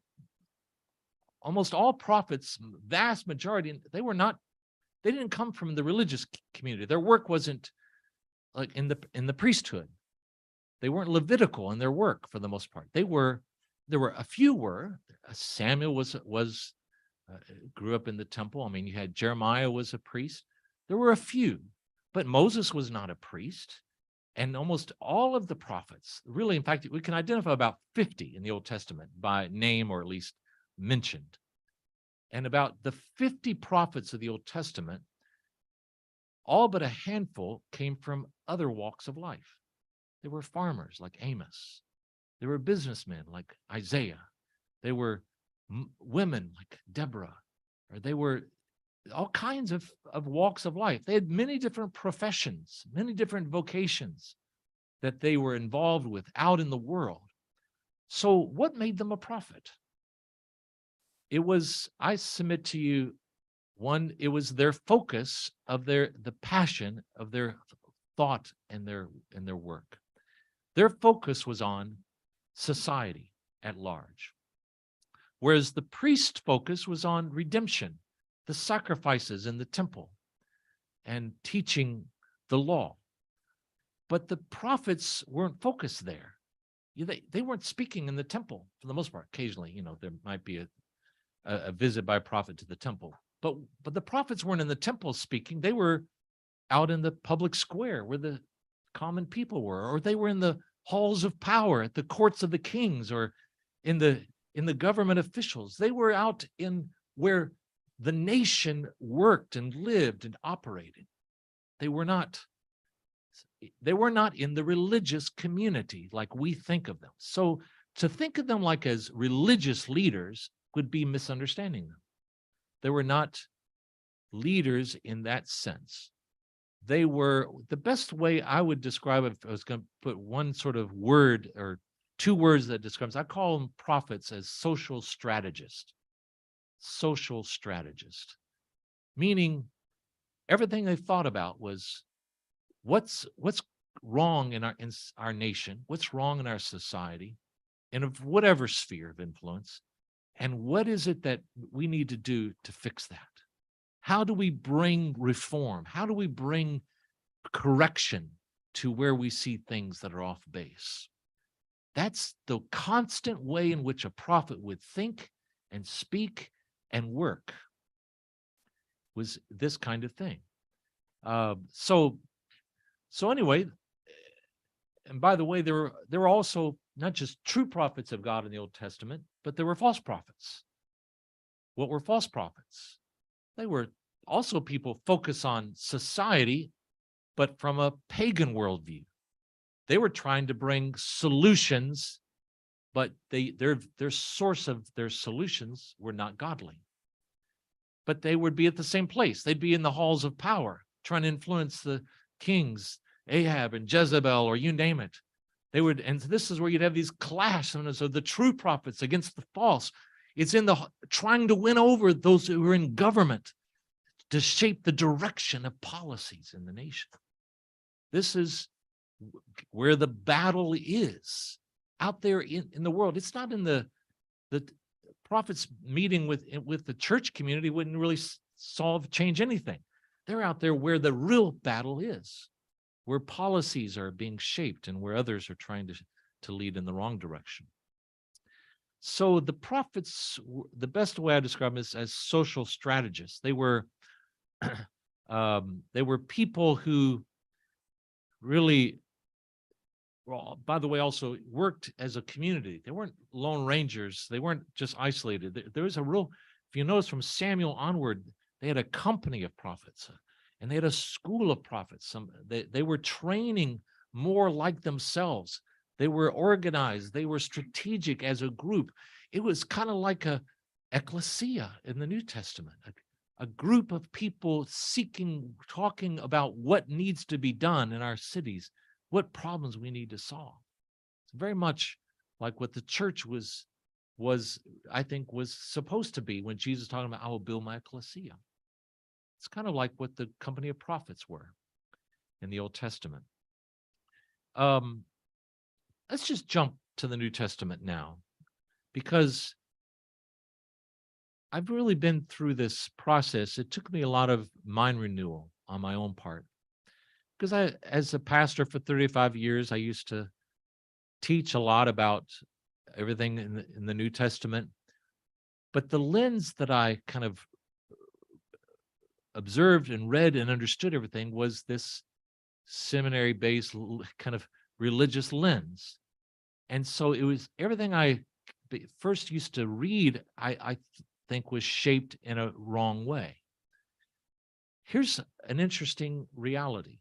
almost all prophets, vast majority, they didn't come from the religious community. Their work wasn't like in the priesthood. They weren't Levitical in their work for the most part. There were a few. Samuel grew up in the temple. I mean, you had Jeremiah was a priest. There were a few, but Moses was not a priest. And almost all of the prophets, really, in fact, we can identify about 50 in the Old Testament by name or at least mentioned. And about the 50 prophets of the Old Testament, all but a handful came from other walks of life. They were farmers like Amos. They were businessmen like Isaiah. They were women like Deborah. Or they were all kinds of walks of life. They had many different professions, many different vocations that they were involved with out in the world. So what made them a prophet? It was, I submit to you, one, it was their focus of the passion of their thought and their work. Their focus was on society at large. Whereas the priest's focus was on redemption, the sacrifices in the temple, and teaching the law. But the prophets weren't focused there. They weren't speaking in the temple for the most part. Occasionally, there might be a visit by a prophet to the temple. But the prophets weren't in the temple speaking. They were out in the public square where the common people were, or they were in the halls of power at the courts of the kings, or in the government officials. They were out in where the nation worked and lived and operated. They were not in the religious community like we think of them. So to think of them like as religious leaders would be misunderstanding them. They were not leaders in that sense. They were, the best way I would describe it, if I was going to put one sort of word or two words that describes, I call them prophets as social strategists. Social strategist, meaning everything they thought about was what's wrong in our nation, what's wrong in our society, and of whatever sphere of influence, and what is it that we need to do to fix that? How do we bring reform? How do we bring correction to where we see things that are off base? That's the constant way in which a prophet would think and speak and work, was this kind of thing. So anyway, and by the way, there were also not just true prophets of God in the Old Testament, but there were false prophets. What were false prophets? They were also people focused on society, but from a pagan worldview. They were trying to bring solutions, but their source of their solutions were not godly. But they would be at the same place. They'd be in the halls of power, trying to influence the kings, Ahab and Jezebel, or you name it. They would, and this is where you'd have these clashes of the true prophets against the false. It's in the trying to win over those who are in government to shape the direction of policies in the nation. This is where the battle is out there in the world. It's not in the prophets meeting with the church community wouldn't really change anything. They're out there where the real battle is, where policies are being shaped and where others are trying to lead in the wrong direction. So the prophets, the best way I describe them is as social strategists. They were people who really, well, by the way, also worked as a community. They weren't lone rangers. They weren't just isolated. There was a real, if you notice from Samuel onward, they had a company of prophets and they had a school of prophets. They were training more like themselves. They were organized. They were strategic as a group. It was kind of like a ecclesia in the New Testament, a group of people talking about what needs to be done in our cities, what problems we need to solve. It's very much like what the church was I think was supposed to be when Jesus was talking about, I will build my ecclesia. It's kind of like what the company of prophets were in the Old Testament. Let's just jump to the New Testament now, because I've really been through this process. It took me a lot of mind renewal on my own part, because as a pastor for 35 years, I used to teach a lot about everything in the New Testament. But the lens that I kind of observed and read and understood everything was this seminary-based kind of religious lens. And so it was everything I first used to read, I think was shaped in a wrong way. Here's an interesting reality.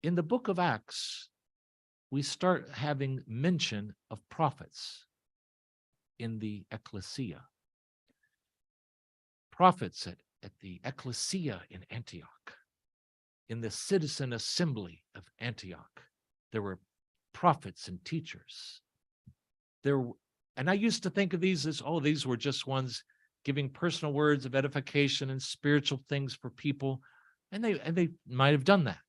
In the book of Acts, we start having mention of prophets in the ecclesia. Prophets at the ecclesia in Antioch, in the citizen assembly of Antioch, there were prophets and teachers. And I used to think of these as, oh, these were just ones giving personal words of edification and spiritual things for people. And they might have done that.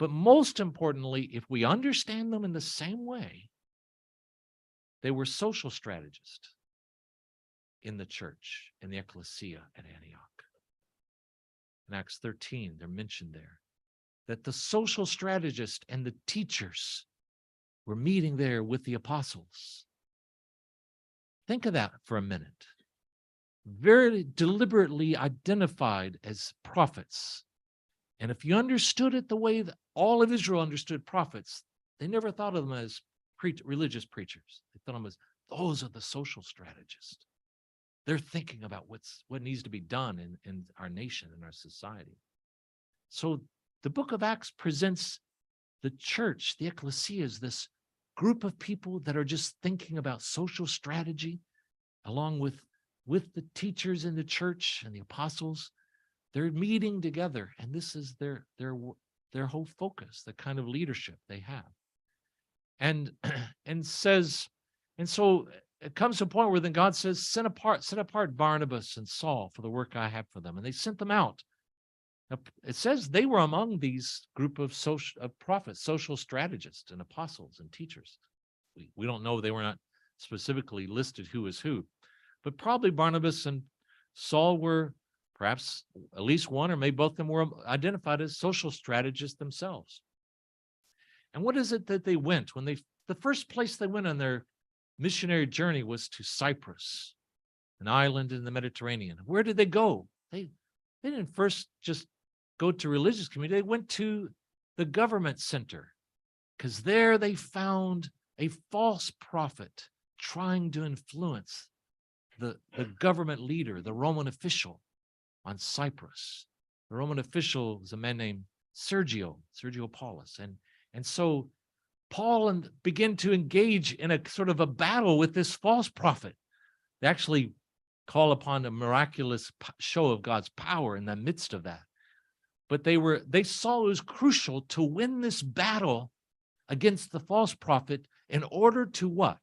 But most importantly, if we understand them in the same way, they were social strategists in the church, in the ecclesia at Antioch. In Acts 13, they're mentioned there, that the social strategists and the teachers were meeting there with the apostles. Think of that for a minute. Very deliberately identified as prophets. And if you understood it the way that all of Israel understood prophets, they never thought of them as religious preachers. They thought of them as, those are the social strategists. They're thinking about what needs to be done in our nation and our society. So the book of Acts presents the church, the ecclesia, as this group of people that are just thinking about social strategy, along with the teachers in the church and the apostles. They're meeting together, and this is their whole focus, the kind of leadership they have. And so it comes to a point where then God says, set apart Barnabas and Saul for the work I have for them. And they sent them out. Now, it says they were among these group of prophets, social strategists and apostles and teachers. We don't know, they were not specifically listed who is who, but probably Barnabas and Saul were Perhaps at least one or maybe both of them were identified as social strategists themselves. And what is it that they went when the first place they went on their missionary journey was to Cyprus, an island in the Mediterranean. Where did they go? They didn't first just go to religious community. They went to the government center because there they found a false prophet trying to influence the government leader, the Roman official on Cyprus. The Roman official was a man named Sergio Paulus. And so Paul began to engage in a sort of a battle with this false prophet. They actually call upon a miraculous show of God's power in the midst of that. But they saw it was crucial to win this battle against the false prophet in order to what?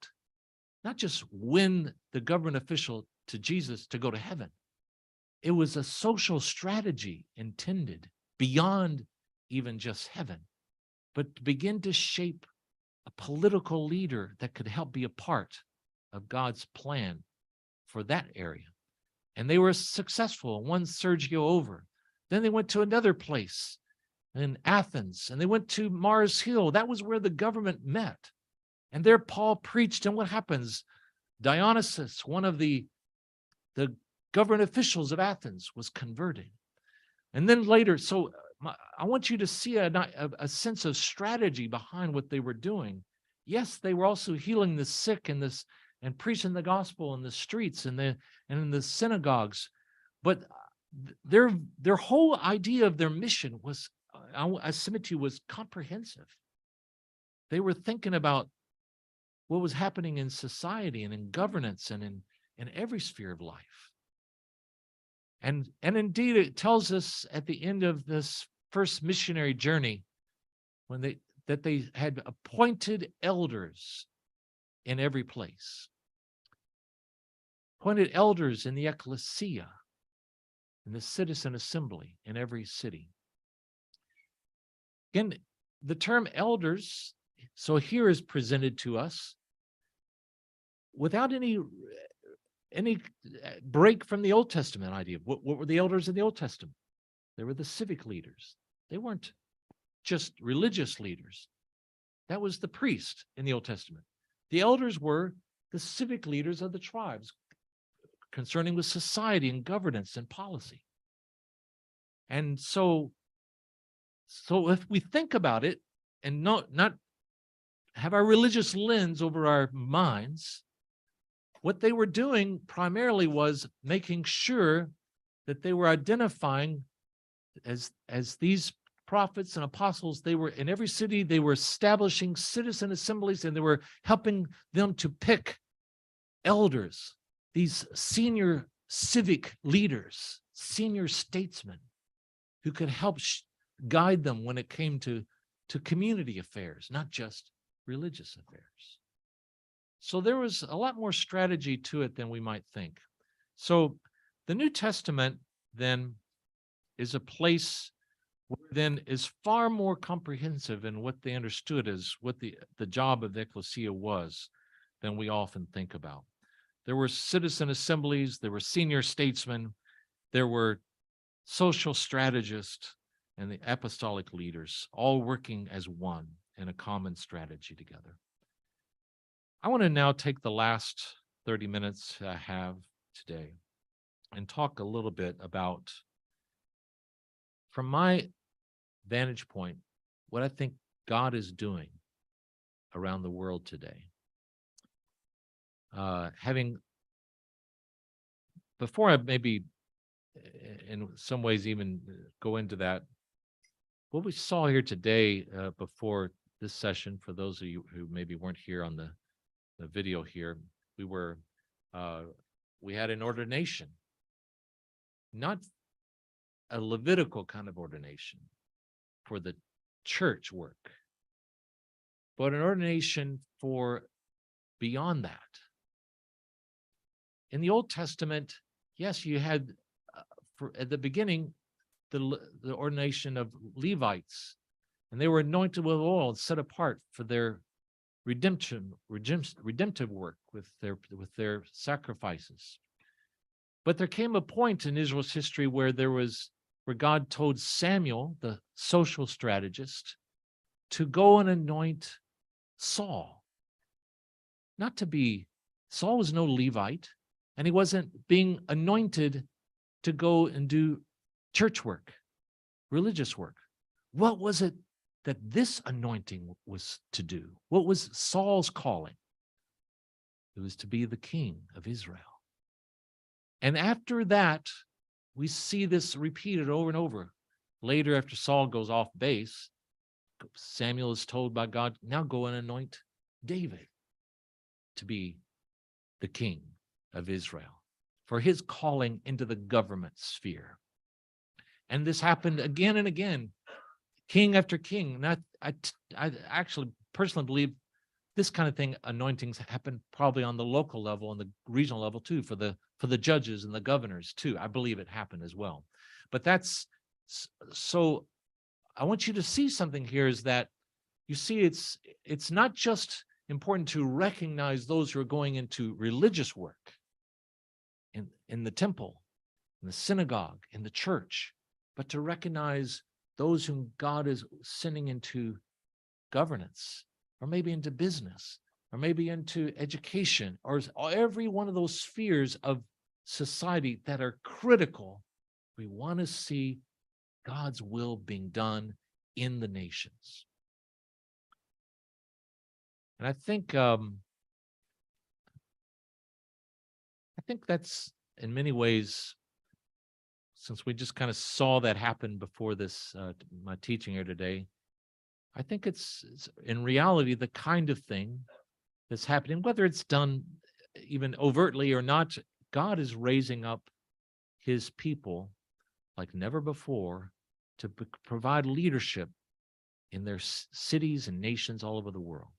Not just win the government official to Jesus to go to heaven. It was a social strategy intended beyond even just heaven, but to begin to shape a political leader that could help be a part of God's plan for that area. And they were successful, won Sergio over. Then they went to another place in Athens, and they went to Mars Hill. That was where the government met. And there Paul preached, and what happens? Dionysius, one of the government officials of Athens, was converted. And then later, so I want you to see a sense of strategy behind what they were doing. Yes, they were also healing the sick and preaching the gospel in the streets and in the synagogues. But their whole idea of their mission was, I submit to you, was comprehensive. They were thinking about what was happening in society and in governance and in every sphere of life. And indeed, it tells us at the end of this first missionary journey that they had appointed elders in every place. Appointed elders in the ecclesia, in the citizen assembly in every city. Again, the term elders, so here is presented to us without any break from the Old Testament idea. What were the elders in the Old Testament? They were the civic leaders. They weren't just religious leaders. That was the priest in the Old Testament. The elders were the civic leaders of the tribes concerning with society and governance and policy. And so if we think about it and not have our religious lens over our minds, what they were doing primarily was making sure that they were identifying as these prophets and apostles. They were in every city, they were establishing citizen assemblies, and they were helping them to pick elders, these senior civic leaders, senior statesmen who could help guide them when it came to community affairs, not just religious affairs. So there was a lot more strategy to it than we might think. So the New Testament then is a place where then is far more comprehensive in what they understood as what the job of the ecclesia was than we often think about. There were citizen assemblies, there were senior statesmen, there were social strategists, and the apostolic leaders, all working as one in a common strategy together. I want to now take the last 30 minutes I have today and talk a little bit about, from my vantage point, what I think God is doing around the world today. Before I maybe in some ways even go into that, what we saw here today before this session, for those of you who maybe weren't here on the video here, we had an ordination, not a Levitical kind of ordination for the church work, but an ordination for beyond that. In the Old Testament, yes, you had at the beginning the ordination of Levites, and they were anointed with oil and set apart for their redemptive work with their sacrifices. But there came a point in Israel's history where God told Samuel, the social strategist, to go and anoint Saul. Not to be, Saul was no Levite, and he wasn't being anointed to go and do church work, religious work. What was it that this anointing was to do? What was Saul's calling? It was to be the king of Israel. And after that, we see this repeated over and over. Later, after Saul goes off base, Samuel is told by God, now go and anoint David to be the king of Israel for his calling into the government sphere. And this happened again and again, king after king. And I actually personally believe this kind of thing, anointings happen probably on the local level and the regional level too, for the judges and the governors too. I believe it happened as well. But that's, so I want you to see something here is that you see it's not just important to recognize those who are going into religious work in the temple, in the synagogue, in the church, but to recognize those whom God is sending into governance, or maybe into business, or maybe into education, or every one of those spheres of society that are critical. We want to see God's will being done in the nations. And I think that's in many ways, since we just kind of saw that happen before this, my teaching here today, I think it's in reality the kind of thing that's happening, whether it's done even overtly or not. God is raising up his people like never before to provide leadership in their cities and nations all over the world.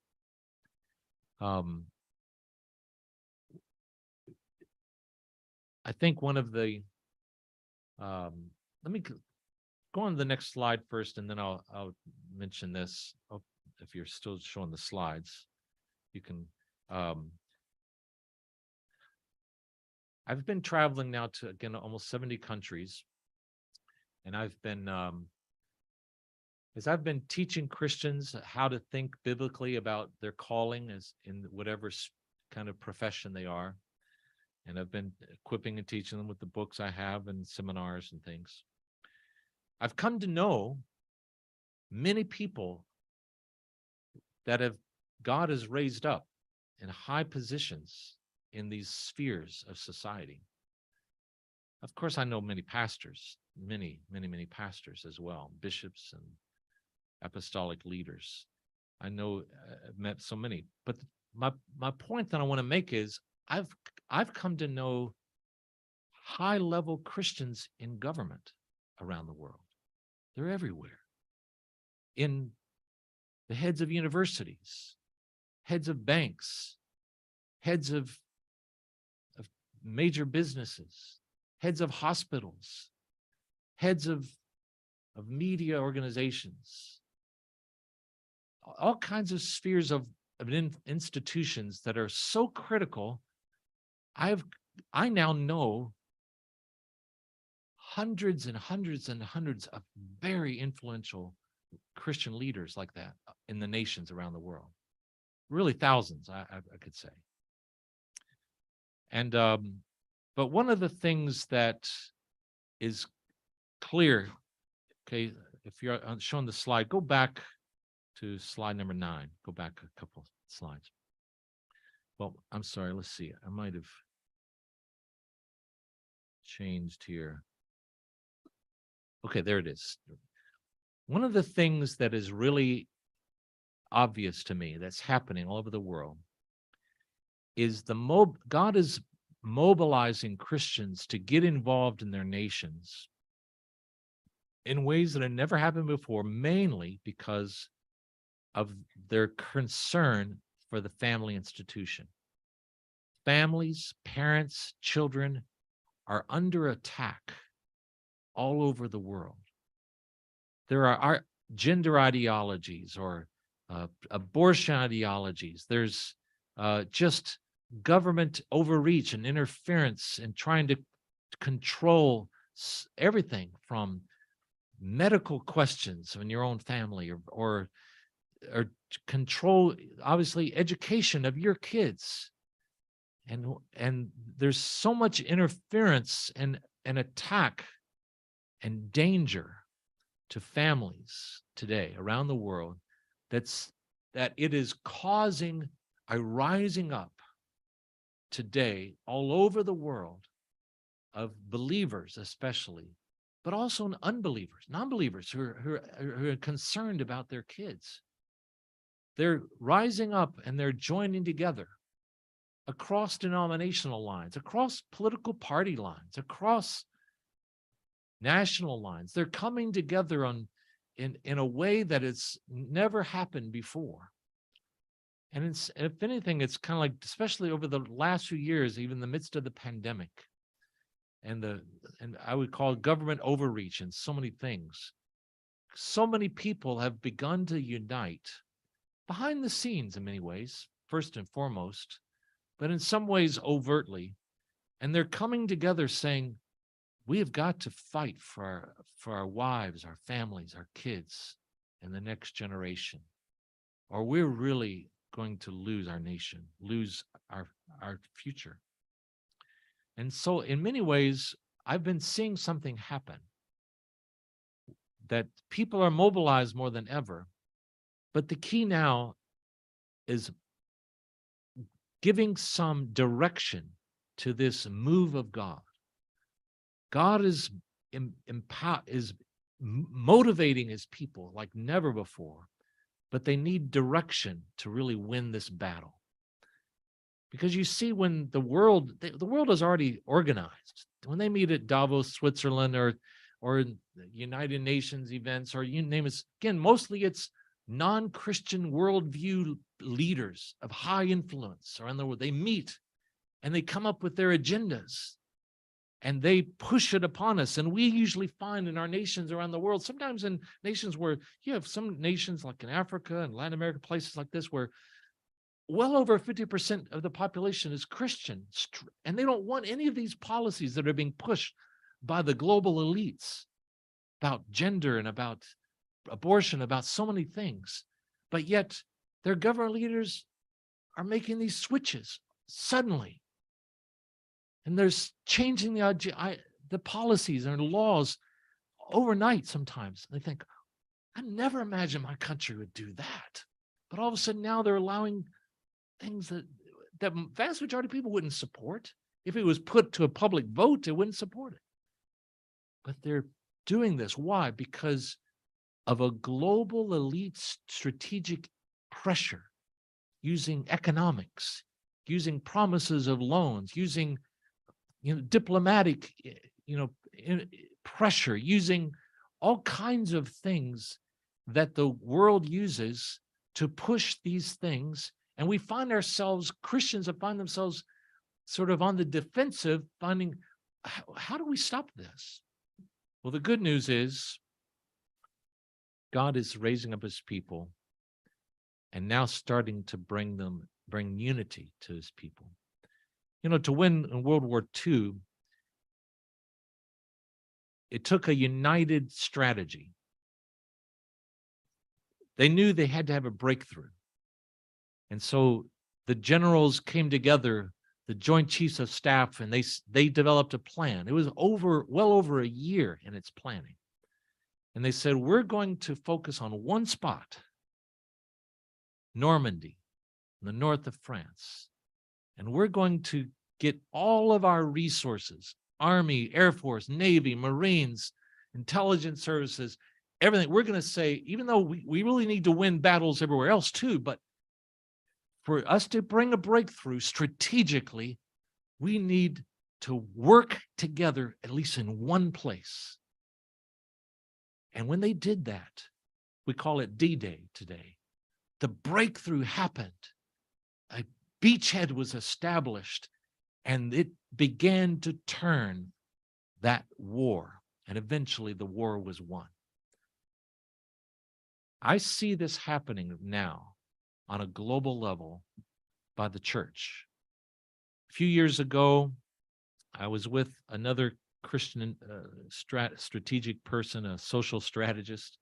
I think one of the, let me go on to the next slide first, and then I'll mention this. Oh, if you're still showing the slides, you can. I've been traveling now to, again, almost 70 countries, and I've been, as I've been teaching Christians how to think biblically about their calling as in whatever kind of profession they are, and I've been equipping and teaching them with the books I have and seminars and things. I've come to know many people that God has raised up in high positions in these spheres of society. Of course, I know many pastors, many pastors as well, bishops and apostolic leaders. I know I've met so many, but my point that I want to make is I've come to know high-level Christians in government around the world. They're everywhere. In the heads of universities, heads of banks, heads of major businesses, heads of hospitals, heads of media organizations, all kinds of spheres of institutions that are so critical. I now know hundreds and hundreds and hundreds of very influential Christian leaders like that in the nations around the world. Really thousands, I could say. And but one of the things that is clear, okay, if you're showing the slide, go back to slide number 9. Go back a couple slides. Well, I'm sorry, let's see. I might have changed here. Okay, there it is. One of the things that is really obvious to me that's happening all over the world is God is mobilizing Christians to get involved in their nations in ways that had never happened before, mainly because of their concern for the family institution. Families, parents, children are under attack all over the world. There are gender ideologies or abortion ideologies. There's just government overreach and interference and trying to control everything from medical questions in your own family, or control, obviously, education of your kids. And there's so much interference and attack and danger to families today around the world that it is causing a rising up today all over the world of believers especially, but also unbelievers, non-believers who are concerned about their kids. They're rising up and they're joining together across denominational lines, across political party lines, across national lines. They're coming together in a way that it's never happened before. And if anything, it's kind of like, especially over the last few years, even in the midst of the pandemic, and I would call it government overreach and so many things. So many people have begun to unite behind the scenes in many ways, first and foremost, but in some ways overtly. And they're coming together saying, we have got to fight for our wives, our families, our kids, and the next generation, or we're really going to lose our nation, lose our future. And so in many ways, I've been seeing something happen, that people are mobilized more than ever. But the key now is giving some direction to this move of God. God is motivating his people like never before, but they need direction to really win this battle. Because you see, when the world is already organized, when they meet at Davos, Switzerland, or United Nations events, or you name it, again, mostly it's non-Christian worldview leaders of high influence around the world. They meet and they come up with their agendas and they push it upon us. And we usually find in our nations around the world, sometimes in nations where you have some nations like in Africa and Latin America, places like this, where well over 50% of the population is Christian, and they don't want any of these policies that are being pushed by the global elites about gender and about abortion, about so many things. But yet their government leaders are making these switches suddenly. And they're changing the policies and laws overnight sometimes. They think, I never imagined my country would do that. But all of a sudden now they're allowing things that the vast majority of people wouldn't support. If it was put to a public vote, they wouldn't support it. But they're doing this. Why? Because of a global elite strategic pressure, using economics, using promises of loans, using diplomatic pressure, using all kinds of things that the world uses to push these things. And we find ourselves, Christians that find themselves sort of on the defensive, finding, how do we stop this? Well, the good news is God is raising up his people and now starting to bring unity to his people. To win in World War II, it took a united strategy. They knew they had to have a breakthrough. And so the generals came together, the Joint Chiefs of Staff, and they developed a plan. It was well over a year in its planning. And they said, we're going to focus on one spot, Normandy, in the north of France. And we're going to get all of our resources, Army, Air Force, Navy, Marines, intelligence services, everything. We're going to say, even though we really need to win battles everywhere else too, but for us to bring a breakthrough strategically, we need to work together, at least in one place. And when they did that, we call it D-Day today. The breakthrough happened. A beachhead was established, and it began to turn that war. And eventually the war was won. I see this happening now on a global level by the church. A few years ago, I was with another Christian strategic person, a social strategist,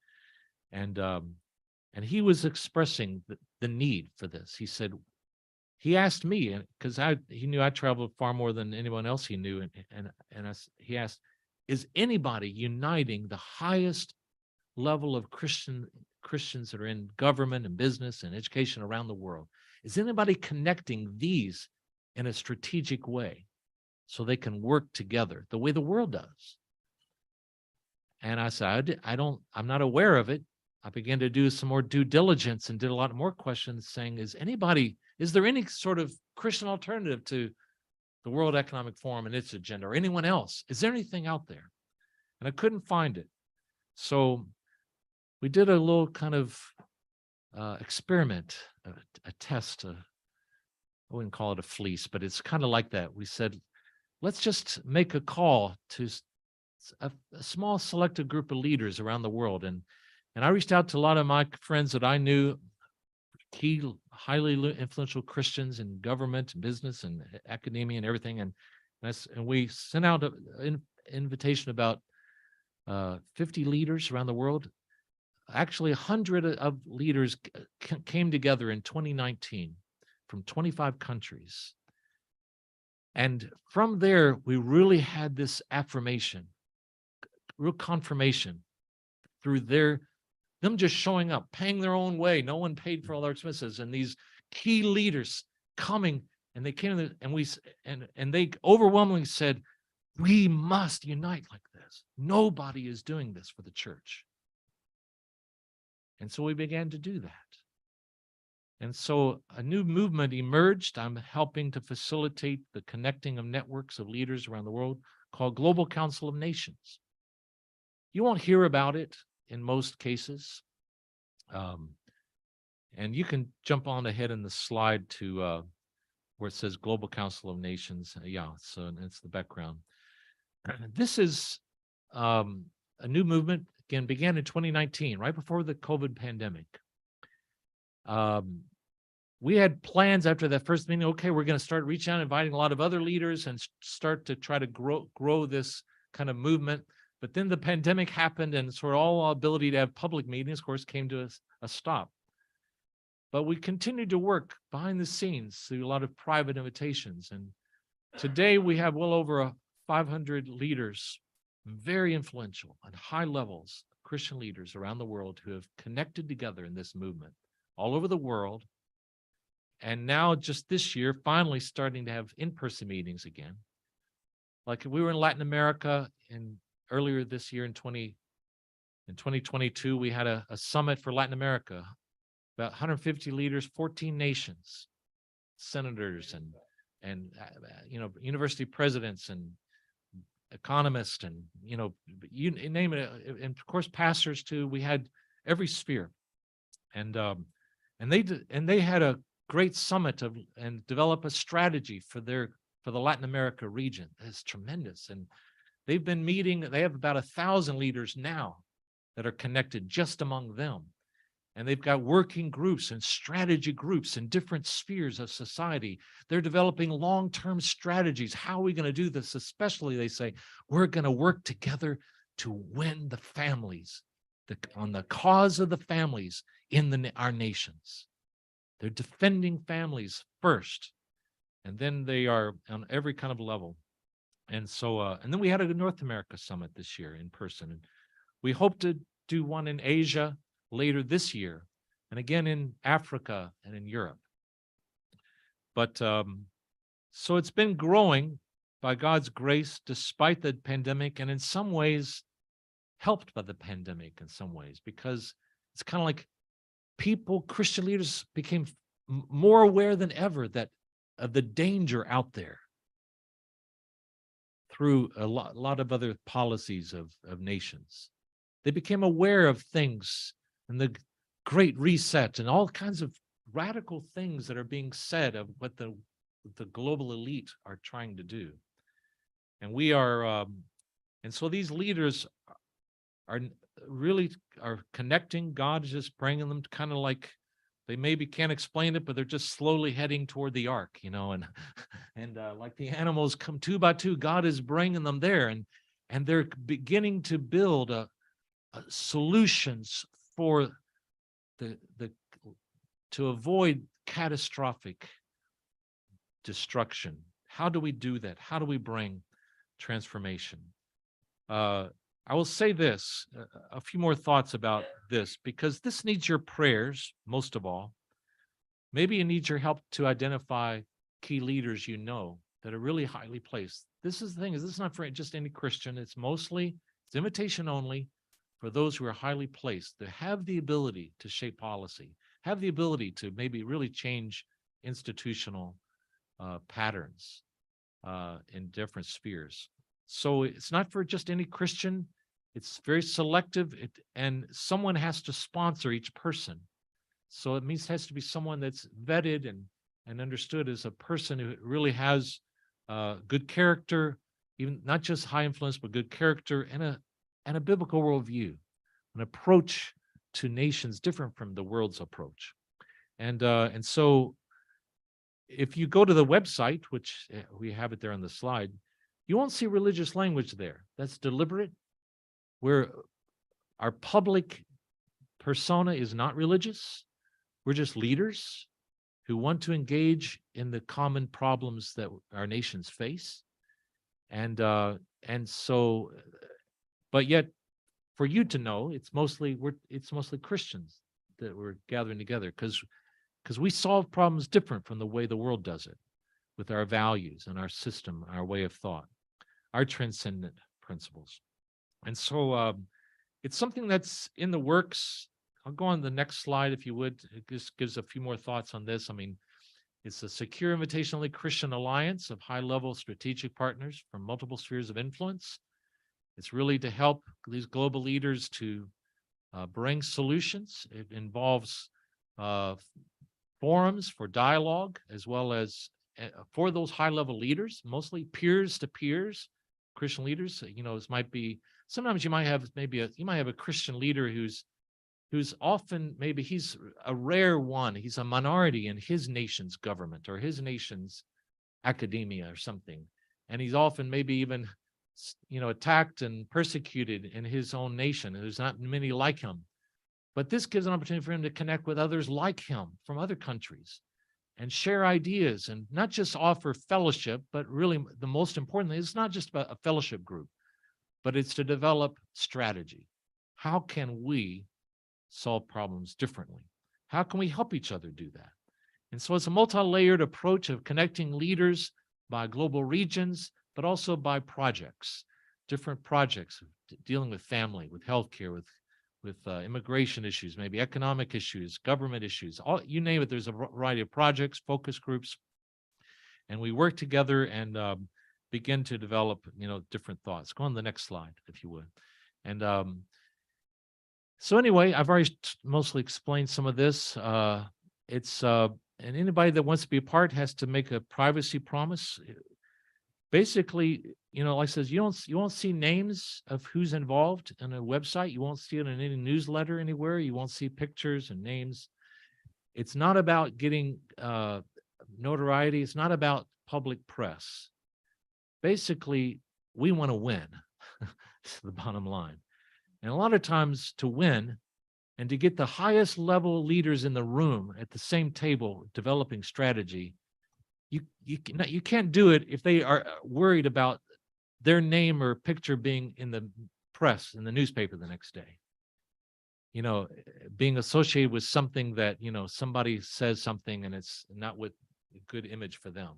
and he was expressing the need for this. He said, he asked me, because he knew I traveled far more than anyone else he knew, he asked, is anybody uniting the highest level of Christians that are in government and business and education around the world? Is anybody connecting these in a strategic way so they can work together the way the world does? And I said, I'm not aware of it. I began to do some more due diligence and did a lot more questions saying, is there any sort of Christian alternative to the World Economic Forum and its agenda, or anyone else? Is there anything out there? And I couldn't find it. So we did a little kind of experiment, a test. I wouldn't call it a fleece, but it's kind of like that. We said, let's just make a call to a small selected group of leaders around the world. And I reached out to a lot of my friends that I knew, key, highly influential Christians in government, and business, and academia, and everything. And we sent out an invitation about 50 leaders around the world. Actually, 100 of leaders came together in 2019 from 25 countries. And from there, we really had this affirmation, real confirmation through them just showing up, paying their own way. No one paid for all their expenses. And these key leaders coming, and they came and they overwhelmingly said, we must unite like this. Nobody is doing this for the church. And so we began to do that. And so a new movement emerged. I'm helping to facilitate the connecting of networks of leaders around the world called Global Council of Nations. You won't hear about it in most cases. And you can jump on ahead in the slide to where it says Global Council of Nations. Yeah, so it's the background. This is a new movement, again, began in 2019, right before the COVID pandemic. We had plans after that first meeting. Okay, we're going to start reaching out, inviting a lot of other leaders and start to try to grow this kind of movement. But then the pandemic happened, and sort of all our ability to have public meetings, of course, came to a stop. But we continued to work behind the scenes through a lot of private invitations. And today we have well over 500 leaders, very influential at high levels, Christian leaders around the world who have connected together in this movement all over the world. And now just this year, finally starting to have in-person meetings again. Like we were in Latin America earlier this year in 2022, we had a summit for Latin America, about 150 leaders, 14 nations, senators and university presidents and economists and you name it, and of course pastors too. We had every sphere, and they had a great summit and develop a strategy for the Latin America region. That's tremendous. And they've been meeting. They have about 1,000 leaders now that are connected just among them. And they've got working groups and strategy groups in different spheres of society. They're developing long-term strategies. How are we going to do this? Especially, they say, we're going to work together to win the families, on the cause of the families in our nations. They're defending families first, and then they are on every kind of level. And so, and then we had a North America summit this year in person. And we hope to do one in Asia later this year, and again in Africa and in Europe. But so it's been growing by God's grace despite the pandemic, and in some ways helped by the pandemic in some ways, because it's kind of like Christian leaders became more aware than ever of the danger out there through a lot of other policies of nations. They became aware of things and the Great Reset and all kinds of radical things that are being said of what the global elite are trying to do. And we are, and so these leaders are connecting. God is just bringing them kind of like, they maybe can't explain it, but they're just slowly heading toward the ark, and like the animals come two by two, God is bringing them there. And and they're beginning to build solutions for to avoid catastrophic destruction. How do we do that? How do we bring transformation? I will say this, a few more thoughts about this, because this needs your prayers, most of all. Maybe you need your help to identify key leaders you know that are really highly placed. This is the thing, is this is not for just any Christian. It's invitation only for those who are highly placed, that have the ability to shape policy, have the ability to maybe really change institutional patterns in different spheres. So it's not for just any Christian. It's very selective, and someone has to sponsor each person. So it means it has to be someone that's vetted and understood as a person who really has good character, even not just high influence, but good character and a biblical worldview, an approach to nations different from the world's approach. And so if you go to the website, which we have it there on the slide, you won't see religious language there. That's deliberate, where our public persona is not religious. We're just leaders who want to engage in the common problems that our nations face. And so, but yet for you to know, it's mostly Christians that we're gathering together, because we solve problems different from the way the world does it, with our values and our system, our way of thought, our transcendent principles. And so it's something that's in the works. I'll go on the next slide, if you would. It just gives a few more thoughts on this. I mean, it's a secure invitation-only Christian alliance of high-level strategic partners from multiple spheres of influence. It's really to help these global leaders to bring solutions. It involves forums for dialogue, as well as for those high-level leaders, mostly peers to peers, Christian leaders. You know, this might be, sometimes you might have a Christian leader who's often, maybe he's a rare one. He's a minority in his nation's government or his nation's academia or something. And he's often maybe even, attacked and persecuted in his own nation. There's not many like him. But this gives an opportunity for him to connect with others like him from other countries and share ideas, and not just offer fellowship, but really the most important thing, it's not just about a fellowship group, but it's to develop strategy. How can we solve problems differently? How can we help each other do that? And so it's a multi-layered approach of connecting leaders by global regions, but also by projects, different projects dealing with family, with healthcare, with immigration issues, maybe economic issues, government issues, all, you name it. There's a variety of projects, focus groups, and we work together and begin to develop, different thoughts. Go on to the next slide, if you would. And so anyway, I've already mostly explained some of this. And anybody that wants to be a part has to make a privacy promise. Basically, like I says, you won't see names of who's involved in a website. You won't see it in any newsletter anywhere. You won't see pictures and names. It's not about getting notoriety. It's not about public press. Basically, we want to win. That's the bottom line. And a lot of times to win and to get the highest level leaders in the room at the same table developing strategy, you can't do it if they are worried about their name or picture being in the press, in the newspaper the next day. Being associated with something that, somebody says something and it's not with a good image for them.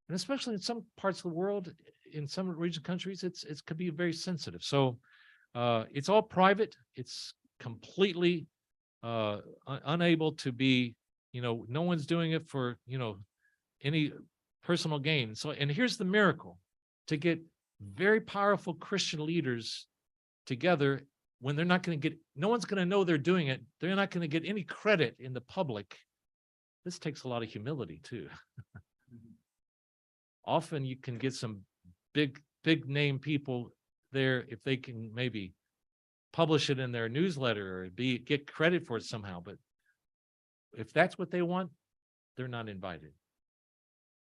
And especially in some parts of the world, in some regional countries, it could be very sensitive. So it's all private. It's completely unable to be, no one's doing it for, any personal gain. So, and here's the miracle: to get very powerful Christian leaders together when they're not going to get, no one's going to know they're doing it. They're not going to get any credit in the public. This takes a lot of humility too. Often you can get some big name people there if they can maybe publish it in their newsletter or get credit for it somehow. But if that's what they want, they're not invited.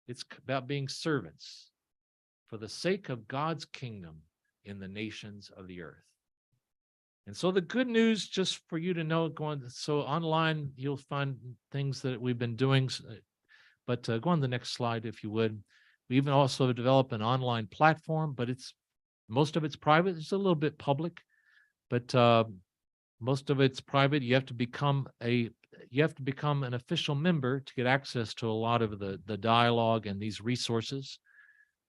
It's about being servants for the sake of God's kingdom, in the nations of the earth. And so the good news, just for you to know, so online, you'll find things that we've been doing, but go on the next slide, if you would. We even also developed an online platform, but most of it's private. It's a little bit public, but most of it's private. You have to become an official member to get access to a lot of the dialogue and these resources.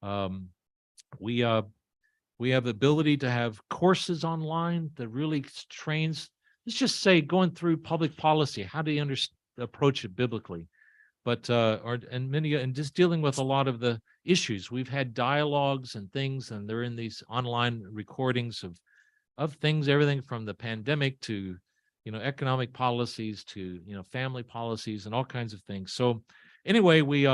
We have the ability to have courses online that really trains, let's just say, going through public policy. How do you approach it biblically? But and just dealing with a lot of the issues. We've had dialogues and things, and they're in these online recordings of things, everything from the pandemic to, economic policies to, family policies and all kinds of things. So anyway, we